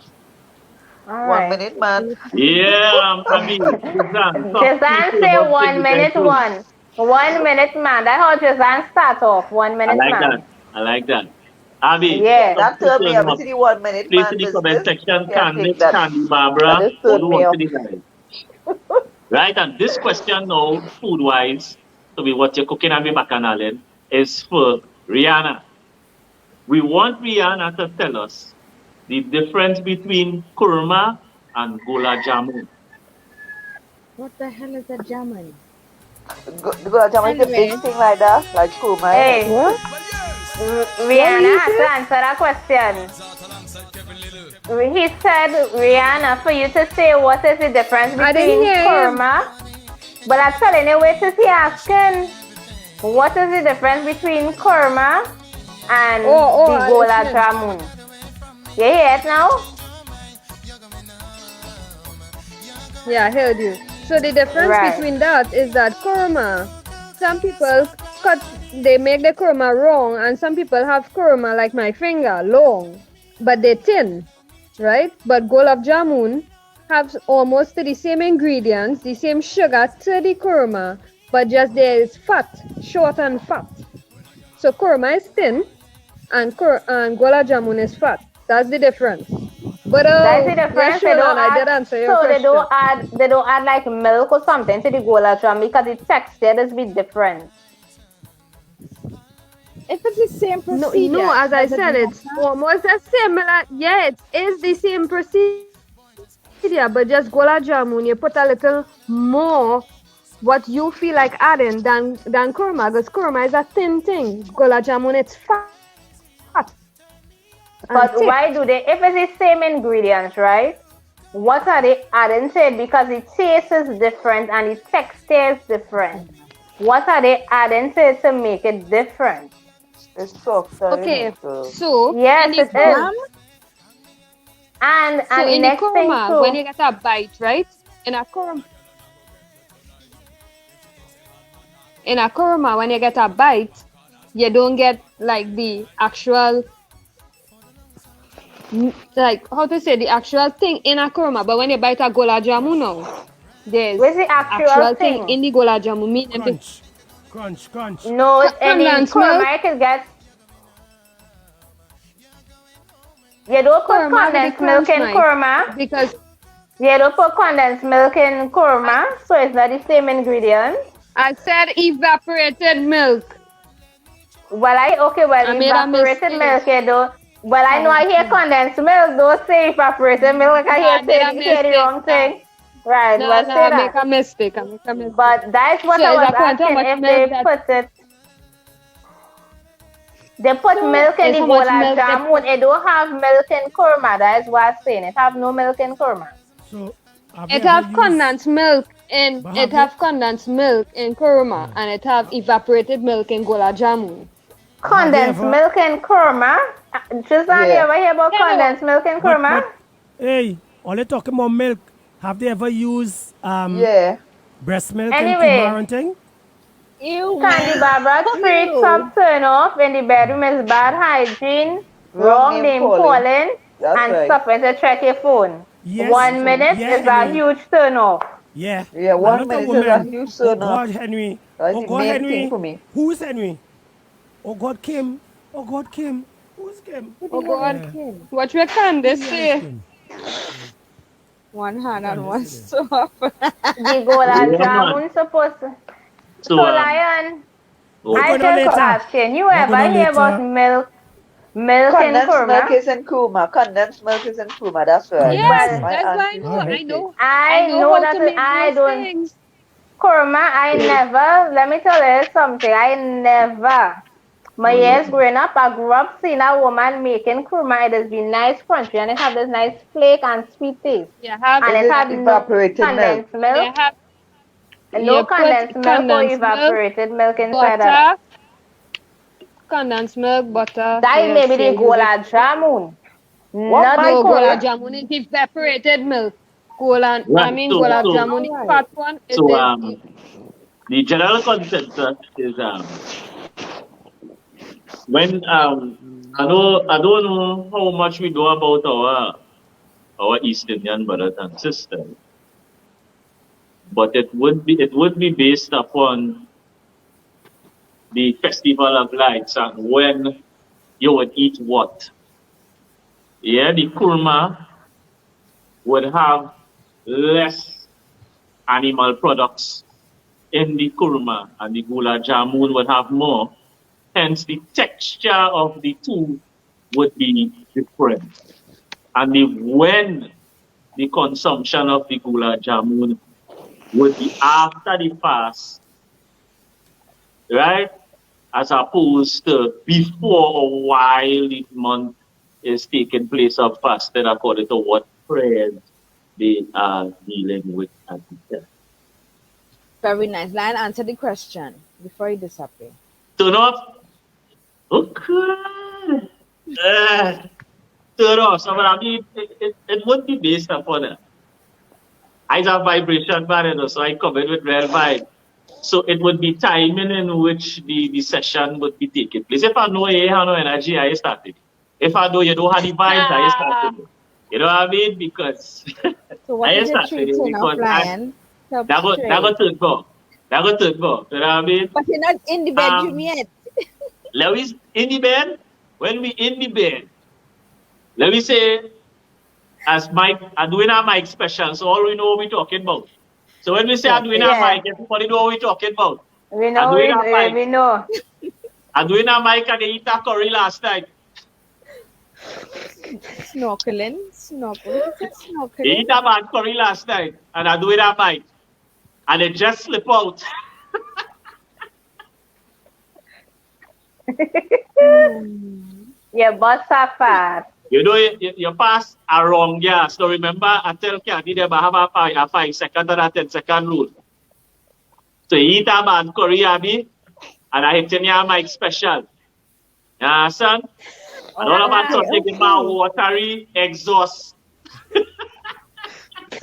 All One right. minute, man. Yeah, Abby, Suzanne, talk to Jazan you say about things 1 minute too. one. 1 minute man. That's how Jazan start off. one I minute like that. man. I like that. Abby, Yeah. talk That to turned me turn up. You up. see the 1 minute Please man in the comment business? section, Can't take that. Candy That Barbara, just all turned the me one to up. the guys. Right, and this question now, food wise, to be what you're cooking and be bacchanal is for Rihanna. We want Rihanna to tell us the difference between kurma and gula jamun. What the hell is a German? The gulab jamun is a big Anyway, thing like that, like kurma in it. Hey, What? What will Rihanna you has say? to answer that question. He said, Rihanna, for you to say what is the difference I didn't between hear him. kurma, but I'm telling you, wait to see asking, what is the difference between kurma and Oh, the I gola listening. jamun? You hear it now? Yeah, I heard you. So the difference Right. between that is that kurma, some people cut, they make the kurma wrong, and some people have kurma like my finger, long, but they thin, right? But gulab jamun have almost the same ingredients, the same sugar to the kurma, but just there is fat, short and fat. So kurma is thin, and and gulab jamun is fat. That's the difference. But That's the yeah, difference. They don't Shonan, I add did answer your so question. they don't add like milk or something to the gola jamun because the texture is be different. if it's the same No, no, procedure, as I does it said, it's matter? almost a similar. Yeah, it is the same procedure, but just gulab jamun, you put a little more what you feel like adding than kurma, because kurma is a thin thing. Gulab jamun, it's fat and thick. But why do they if it's the same ingredients, right? What are they adding to it? Because the taste is different and the texture is different. What are they adding to it to make it different? It's softer, you know. Okay, So so Yes, it is. Jam? And the in the next thing kurma, when too, you get a bite, right? In a kurma, when you get a bite, you don't get like the actual like how to say the actual thing in a kurma, but when you bite a gola jamu now, where's there's the actual actual thing thing? in the gola jamu, meaning the Crunch, crunch, crunch. No, in the condensed milk, kurma you can get you don't put kurma with the condensed milk crunch in night kurma. because You don't put condensed milk in I, kurma, so it's not the same ingredient. I said evaporated milk. Well, I made a evaporated mistake. milk, you know. Well, I know I hear condensed milk. Don't say evaporated milk. I No, hear I made a hear the mistake. wrong thing. Right, No, well, no, say I make that. a mistake. I make a mistake. But that's what So I it's was a point how asking. much If milk they that. put it, they put So milk in it's the how much gola milk they jamun. put. It don't have milk in kurma. That is what I'm saying. It have no milk in kurma. So, have you It ever have used? condensed milk in But it have you? have condensed milk in kurma, Yeah. and it have evaporated milk in gulab jamun. But have you Condensed ever? milk in kurma. Tristan, you yeah. ever hear about Hello. condensed milk in kurma? But hey, only talking about milk. Have they ever used Yeah. breast milk and Anyway, kumar and thing? Candy Ew. Barbara, three Ew. top turn off in the bedroom is bad hygiene, Wrong wrong name name calling. calling, That's and right. stopping to check your phone. Yes. 1 minute Yeah, is a Henry. huge turn off. Yeah. Yeah, A one lot of minute is a women. huge Oh turn off. God, Henry. That's Oh the God, main thing Henry. for me. Who's Henry? Oh God, Kim. Oh God, Kim. Who's Kim? Who Oh the hell is God, Yeah. Kim? what we can Who they the hell is say? Kim? One hand and Candace one today. stop. The gola Yeah, man. jamun supposed to. So So, Lion, We're Yeah. I going on just later. asking, you We're going ever on hear about later. milk in Condensed milk kurma? is in kurma. Condensed milk is in kurma. That's right. Condensed Yes, Well, milk. My that's why aunt I used know. to All I right. make it. know. I I know know how to that make I those don't things. kurma. I never. Let me tell you something. I never. My oh years Lord. growing up, I grew up seeing a woman making kurma. It has been nice crunchy and it have this nice flake and sweet taste. You have And Is it it had no evaporated milk? condensed milk, you have no you put condensed milk or condensed milk, evaporated milk inside of that. butter, condensed milk, butter. That is Yes, maybe you the use it. gola jamun, What not the No, might gulab kurma. jamun is evaporated milk. Gulab, Right. I mean So, gulab so, jamun, All the right. fat one, it so, is. the general consensus is when I don't know how much we know about our East Indian brothers and sisters, but it would be based upon the festival of lights and when you would eat what. Yeah, the kurma would have less animal products in the kurma, and the gula jamun would have more. Hence, the texture of the two would be different. And when the consumption of the gula jamun would be after the fast, right? As opposed to before or while the month is taking place of fasting according to what prayers they are dealing with at the time. Very nice. Lion, answer the question before you disappear. Turn off? Okay. Uh, turn off. So, but I mean, it would be based upon it. I have vibration man, so I come in with real vibe. So it would be timing in which the session would be taking place. If I know you have no energy, I started. If I know you don't have the vibes, I started. You know what I mean? Because So what I is your started three it turn off, because I Lion? Top that got straight. third go. That got third go. You know what I mean? But you're not in the bedroom Um yet. let me in the bed. When we in the bed, let me say as Mike doing our Mike special, so all we know what we're talking about. So when we say doing our Okay. Yeah, Mike, everybody know what we're talking about. we know Doing it. our Mike. We know. Aduina Mike and they eat a curry last night. Snorkeling. What is it? They Snorkeling? eat a bad curry last night and Aduina Mike. And it just slip out. Your bus are fast. You know, you pass a wrong gas. So remember, I tell Kathy them I have a 5 second and a 10 second rule. So you eat a bad curry, Abby, and I hit in your Mike special. You understand? And all of a Okay, sudden, give my okay. watery exhaust.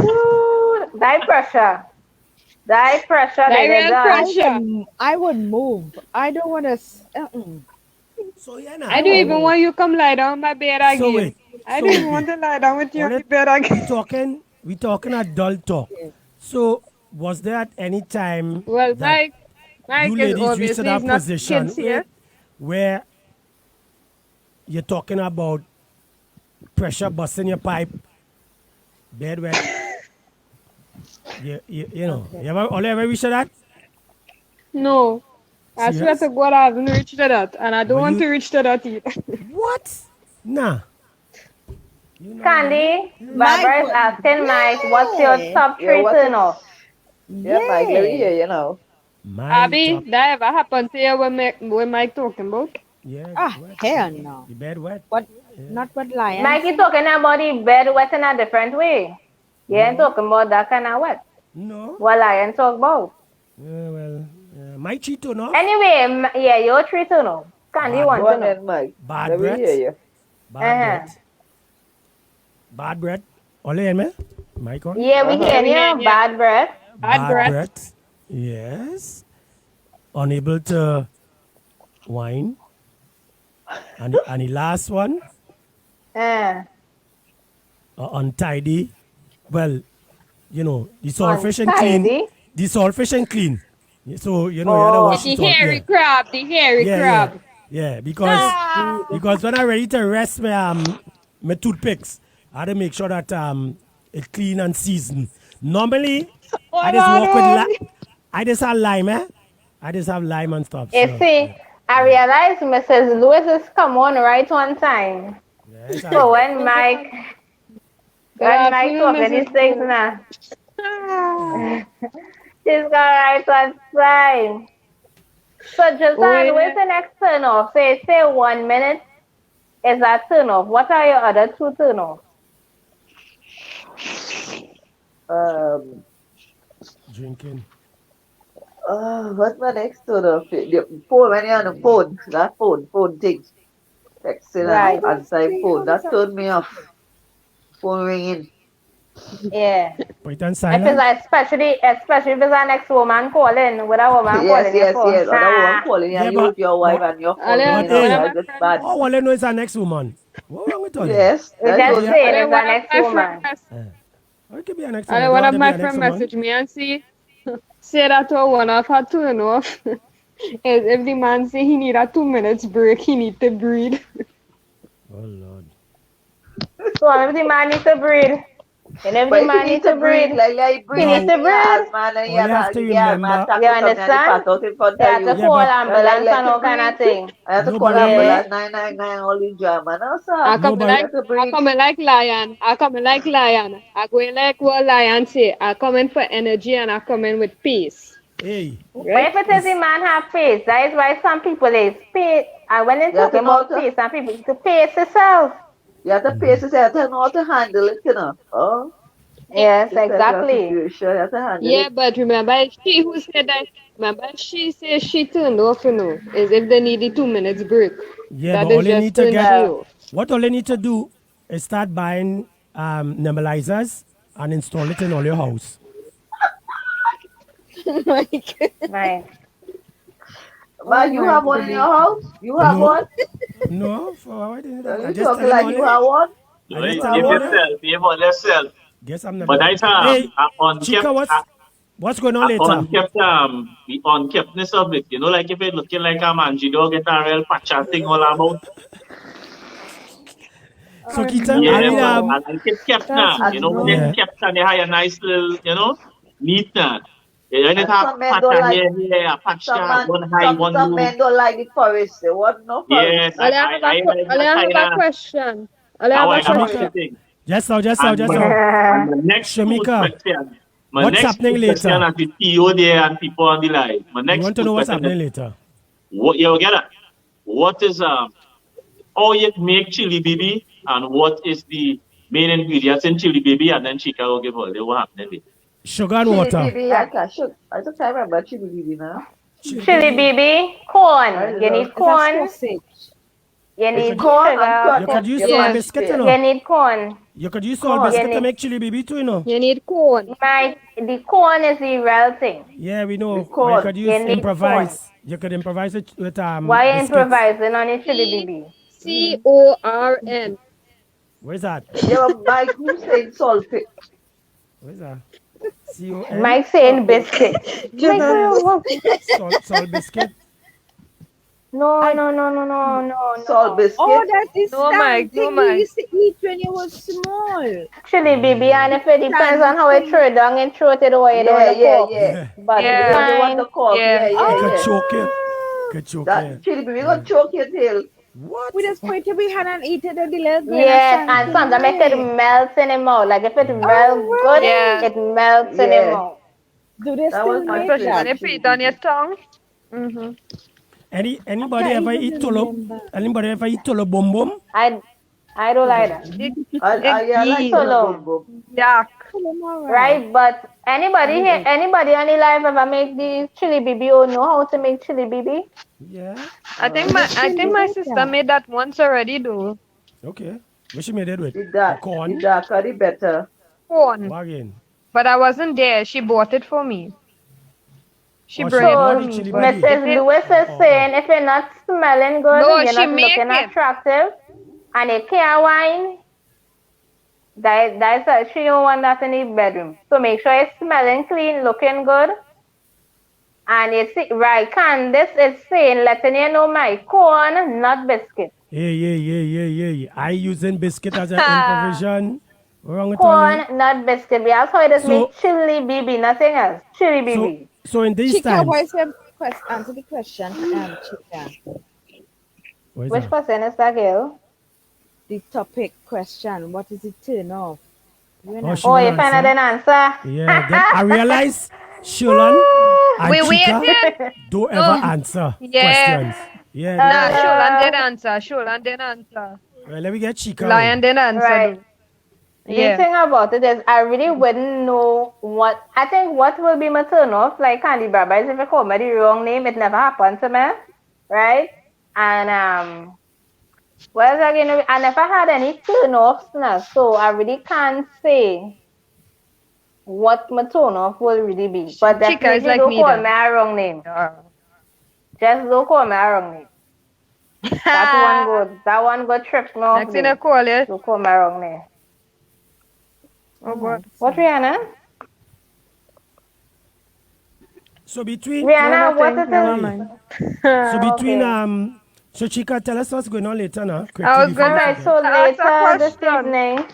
Ooh, die pressure. Die pressure, Like then you're real done. pressure. I would move. I don't want to. So yeah, I now. don't I even won't want you come lie down on my bed So again. wait. I So don't wait, even want wait. to lie down with you All on the it, bed we again. talking we talking adult talk. move. So was there at any time Well, that Mike you is ladies reached to obviously he's that not position kids here. where you're talking about pressure busting your pipe, bed wet? You know, Okay. you ever reached to that? No. I swear to Serious? God, I haven't reached to that, and I don't Well, want you to reach to that either. what? Nah, you know me. Candy, Mike, Barbara is asking Mike, what's your yeah. top Yeah, three what turn is off? yeah, Mike, let me Yeah. hear you now. My Abby, top, that ever happened to you when Mike talking about? yeah, Ah, wet, hell no. the bed wet. What? Yeah. Not what Lion Mike is said. talking about the bed wet in a different way. You ain't No, talking about that kind of wet. no. What I ain't talk about. Yeah, well, my cheat enough. Anyway, yeah, your three to know. Candy Bad, Go want to on know. then, Mike. bad Let me hear breath, you. bad Uh-huh. breath, bad breath. Ole in me? Mic on? Yeah, we Uh-huh. Yeah, hear we hear you. you. Bad breath. Bad Bad breath. breath. Yes. Unable to whine. And the last one, Uh, untidy. Well, the saltfish and clean. untidy. The saltfish and clean. So, you had to Oh, wash The it all. hairy Yeah. crab, the hairy Yeah, yeah. crab. Yeah. Ah! Because when I ready to rest my toothpicks, I had to make sure that it clean and seasoned. Normally, I Hold just on, walk with hold. I just have lime, eh? I just have lime and stuff. you So see, yeah. I realize Mrs. Lewis is come on right on time. Yes, I So know. Good when Mike afternoon, talking these Mrs. things Lewis. now, Ah. she's got right on time. So just Oh, where's yeah. the next turn off? Say 1 minute is that turn off. What are your other two turn off? Um, Drinking. what's my next to the phone when you're on the phone? That phone thing. Texting I and Right. don't answering see phone. how That that. turned me off. Phone ringing. Yeah. Put it on If it's silent. especially if it's an ex-woman calling, with a woman Yes, calling your yes, phone. yes. Other woman calling you Yeah, and you with your wife but, and your phone but ringing Ale, out. one hey, of my That's just friends, bad. all I know is an ex-woman. What wrong with all you? Yes, We that's just only Yeah. saying Ale, it's one an of my friends, ex-woman. It could be an ex-woman. Ale, Don't one have of to be my an friend ex-woman. messaged me and say that one of her turn off is if the man say he need a 2 minutes break, he need to breathe. Oh, Lord. So if the man needs to breathe, and if the but if you man need needs to to breathe, breathe, like he he breathe needs Now, like to he breathe. has man and all you have to he has man remember, attack You or something and he pass understand? out in front You of have to you. yeah, call but You're like, ambulance let and him all kind breathe. of thing. I have to no, call but Yeah. remember, ambulance 999 all in drama. No, sir. I no, come but You have to breathe. like lion. I come like lion. I go in like what lion say. I come in for energy and I come in with peace. hey, But Right? if it is the it's, man have face, that is why some people is pace. And when they're You have to talking know how about to pace, some people to pace itself. you have to pace yourself, you have to know how to handle it, you know. Oh, Yes, this type of exactly. situation, you have to handle Yeah, it. but remember it's she who said that. Remember she says she turned off, is if they need the 2 minutes break. yeah, but That all is you just need to turn get, she Well, off. what all you need to do is start buying nebulizers and install it in all your house. Like, right. oh But you my have one in your goodness. house? You have No, one? no, for why didn't I You just talking telling like all you you. have one? I Well, just You tell have you give all one? you. yourself, give on yourself. Guess I'm But never. I Hey, Chica, unkept, what's going on I later? unkept, the unkeptness of it. You know, like if it looking like a mangy dog, get a real patcha thing all about. So Oh Kita, I Yeah, mean, but no. I like it kept That's now. You And know, when it yeah. wrong. kept and they have a nice little, neat now. When it and have some men patch don't and like here, a patch some there, man one high, one some low. men don't like the forest. They want no Yes, forest. I like Ale, that I have kind a of, question. Ale, I how have I a have a Shamika, question. thing. just And my, now. and my next food Shamika, question, my what's next happening food question later? as the PO there and people on the line. My We next want to food know what's question is, happening later. what you get it? What is how you make chili baby and what is the main ingredients in chili baby and then Chica will give all the what happening. Sugar and Chili water. baby, I Right. can shoot. I just can't remember chili baby now. Chili Chili baby. baby, I corn. don't You know. need It's a corn. sausage. You You It's need could corn and sugar. you cut. could Corn. use You salt Yes. mash it biscuit, you there. know. You need corn. You could use salt Corn. You biscuit to need make chili baby too, you know. You need corn. the corn is the real thing. Yeah, we The know. But you corn. could You use need corn. improvise. You could improvise it with Why you biscuits. improvising on your chili C baby? CORN. Where's that? Yeah, but Mike, who said salted? Where's that? CON? Mike saying Salted. biscuit. Just Mike, a Salt biscuit. no, I no, no, no, no, no, Salt no. oh, biscuit. that is no that Mike, no thing you Mike. used to eat when you was small. Chili baby, and if it depends Candy on how it thing. throw it down, it throw it away down Yeah, the yeah, cork. yeah. But You it's when Yeah, they want fine. the cork, yeah. yeah, yeah, It could yeah. choke you. Oh, Could choke That you. chili baby Yeah. gonna choke your tail. we What? just point to be hand and eat it and the little girl in a Yes, and something sometimes make it way. melt in the mouth. Like if it real good, Oh, Yeah. right. it melts in the Yeah, mouth. Do they that was still my make Especially when that? favorite you put chili it on your baby. tongue. Mm-hmm. I Anybody can't ever even eat tolo? remember. Anybody ever eat tolo bum bum? I don't like that. It, Yeah, I like it, to boom Tulum, boom. yuck. Tell them all right. right? But I will eat. anybody on the live ever make the chili baby or know how to make chili baby? Yeah. Do they I still think my make sister that? made that once already though. Okay. What she made it with? The Corn. darker the better. Corn. What again? But I wasn't there. She bought it for me. She Oh, she bring it bought for So the me. chili But baby. it Mrs. is Lewis is Oh. saying if you're not smelling good, no, you're she not make looking it. attractive, and you can't wine, she don't want that in the bedroom. So make sure it's smelling clean, looking good. And you see, right, Candice is saying, letting you know my corn, not biscuit. Yeah. I using biscuit as an Ha. improvisation. What wrong with all you? Corn, not biscuit. That's how it is made So, chili BB, nothing else. Chili so, BB. so in these Chica, what times, is the answer the question, Chica? what is Which that? person is that girl? The topic question. What is it turn off? You Oh, an she Oh, want you to find answer? out an answer? Yeah, them. I realize Shulan and We Chica waited. don't ever No. answer Yeah. questions. Yeah, they Nah, don't. Sholan did answer. Sholan did answer. Well, let me get Chica Lion in. did answer Right. though. The Yeah. thing about it is, I really wouldn't know what. I think what will be my turn off, like Candy Barber, is if you call me the wrong name, it never happened to me, right? And well, again, I never had any turn offs now, so I really can't say. what my tone off will really be. But Chica is definitely like don't me call then. me a wrong name. Just don't call me a wrong name. That one go trips me off Next thing I there. call you. Don't call me a wrong name. Oh God. What, Rihanna? So between No, Rihanna, what nothing. it Never is? mind. so between Okay. so Chica, tell us what's going on later now, I quickly was before All we gonna right, forget. so ask a later this question, evening,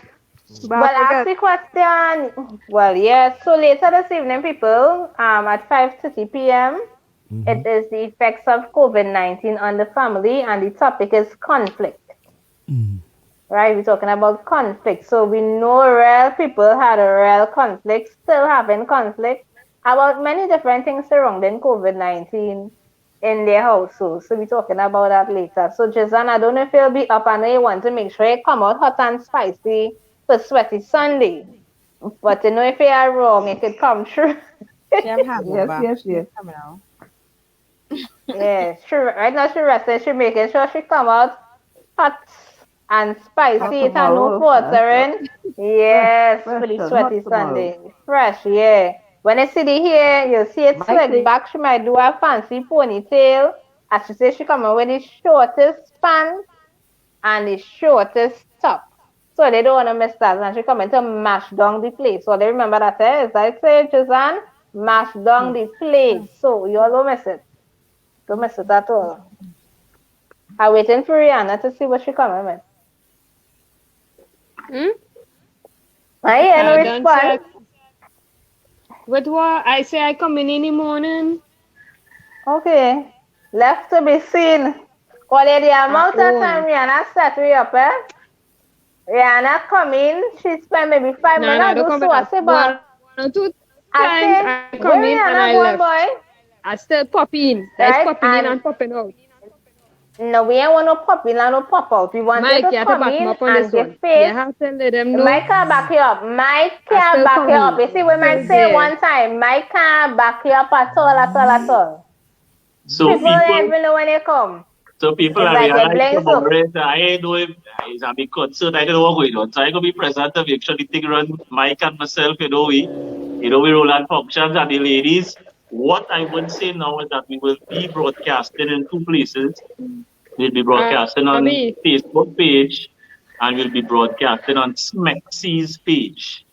but I well, ask forgot. the question. Well, yes. So later this evening, people, at 5:30 p.m., it is the effects of COVID-19 on the family, and the topic is conflict. Right? We're talking about conflict. So we know real people had a real conflict, still having conflict about many different things surrounding COVID-19 in their household. So we're talking about that later. So Jazan, I don't know if you'll be up. I know you want to make sure you come out hot and spicy for Sweaty Sunday. But you know if you are wrong, it could come true. She have Yes, hangover. yes, She's yes. coming out. Yeah, sure. Right now she rested. She making sure she come out hot and Hot spicy. It and no tomorrow. watering. Fresh, Yes, for fresh the and hot Sweaty tomorrow. Sunday. Fresh, yeah. When I see the hair, you see it My slick thing, back. She might do a fancy ponytail. As she says, she come out with the shortest pants and the shortest top. So they don't want to miss that. And she coming to mash down the place. So they remember that, as I say, Jazan, mash down the place. So you all don't miss it. Don't miss it at all. I'm waiting for Rihanna to see what she coming with. Hmm? I ain't no I done say response. with what I say I come in the morning. Okay. Left to be seen. Only the I amount of time own. Rihanna set me up, eh? Rihanna come in, she spend maybe 5 minutes, Nah, do don't come so. I back. say, but One or two I times say, I come where in and I Rihanna going, left. boy? I still pop in. That is Right? popping in And and popping out. no, we ain't want no pop in and no pop out. We want you Mike, to you have to come back me in up on and this give one. You face. have to let them know Mike can't back you up. Mike I can't still back you up. coming. You see, we might Still say it there. one time, Mike can't back you up at all, at all, at all. So People don't people, even know when they come. so people It's are like you're realize playing so. tomorrow. I ain't know if it's a big concert. I don't know what's going on. So I gonna be present to make sure the thing run. Mike and myself, we roll on functions and the ladies. What I would say now is that we will be broadcasting in two places. We'll be broadcasting I on mean, Facebook page and we'll be broadcasting on Smexy's page.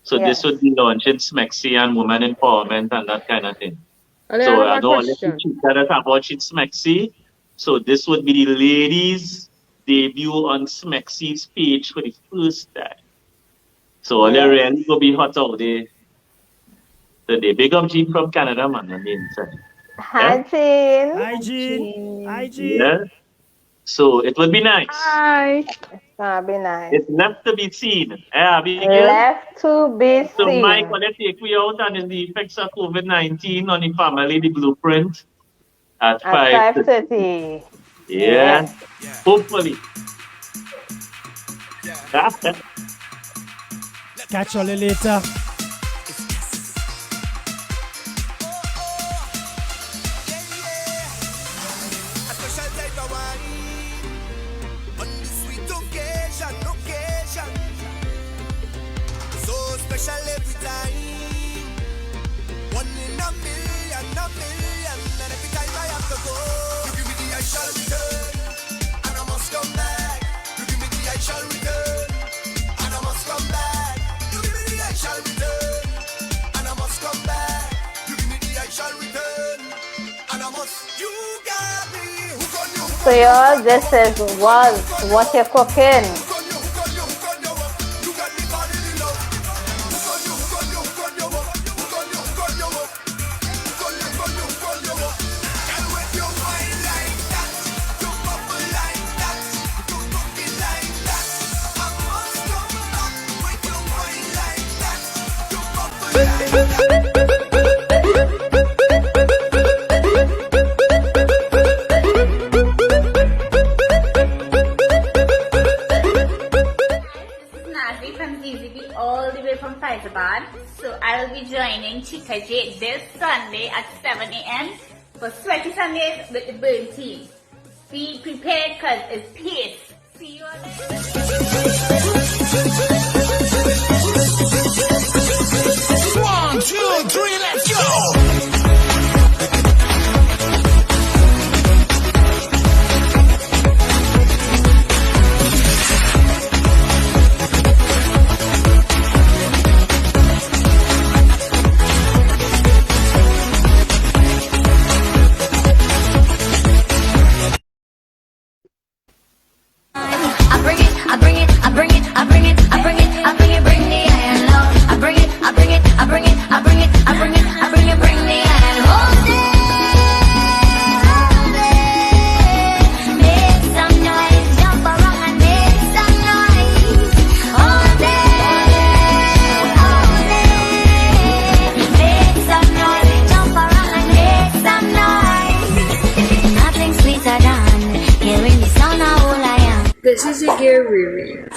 So this Yes. would be launching Smexy and women empowerment and that kind of thing. I So have I a know all the question. that are watching Smexy. So this would be the ladies' debut on Smexy's page for the first time. So all the Yes. really go be hot out there. So they big up Jean from Canada, man, on the inside. Yeah? Hi, Jean. Hygiene, Yeah. hygiene. So it would be nice. Hi. It's gonna be nice. It's left to be seen. Yeah, Abigail. Left to be So Mike, seen. will you take me out and in the effects of COVID-19 on the family, the blueprint at At 5. 5:30. Yeah. Yes. Hopefully. Catch you later. A special type of wine on this sweet occasion, occasion. So special every time. One in a million, a million. And every time I have to go, you give me the I shall return, and I must come back. You give me the I shall return, and I must come back. You give me the I shall return, and I must come back. You give me the I shall return, and I must. You got me. Hook on you, hook So on you, hook y'all, on you, this is what you're cooking. hook on you, hook on you, hook on you. You got me falling in love. Hook on you, hook on you, hook on you, hook on you, hook on you, hook on you, hook on you, hook on you. And when you whine like that, you bubble like that, you cooking like that, I must come back. When you whine like that, you bubble like that. This is Nazi from ZZB all the way from Hyderabad. So I will be joining Chica J this Sunday at 7 a.m. for Sweaty Sundays with the Burn team. Be prepared because it's peace. See you all later.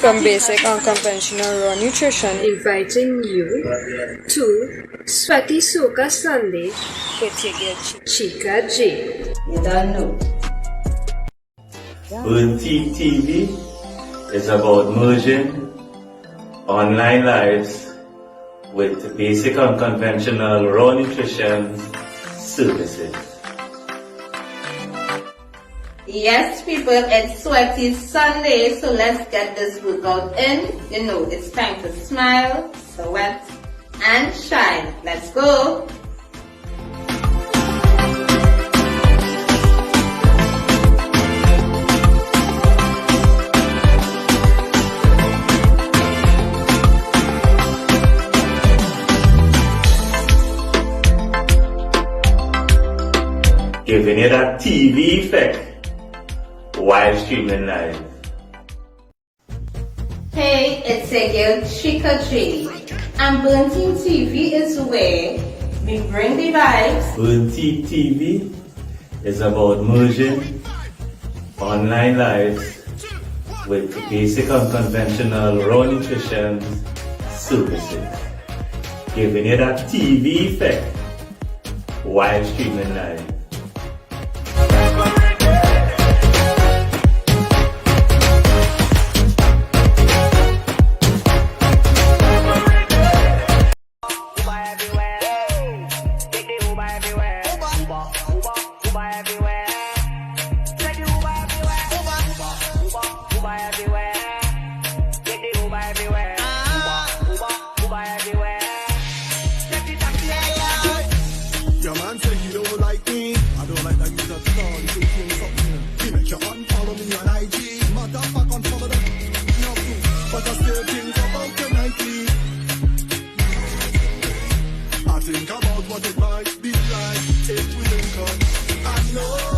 from Basic Unconventional Raw Nutrition, inviting you to Sweaty Soca Sunday with your girl Chica J. You don't know. Boutique TV is about merging online lives with basic unconventional raw nutrition services. Yes, people, it's Sweaty Sunday, so let's get this workout in. You know, it's time to smile, sweat, and shine. Let's go. Giving you that TV effect while streaming live. Hey, it's your girl Chica J. And Burnting TV is where we bring the vibes. Boutique TV is about merging online lives with basic unconventional raw nutrition services. Giving you that TV effect while streaming live. Your man say he don't like me. I don't like that you just call. You think you something. He make you unfollow me on IG. Motherfucker, unfollow them. No proof, but I still think about your Nike. I think about what it might be like if we link up. I know.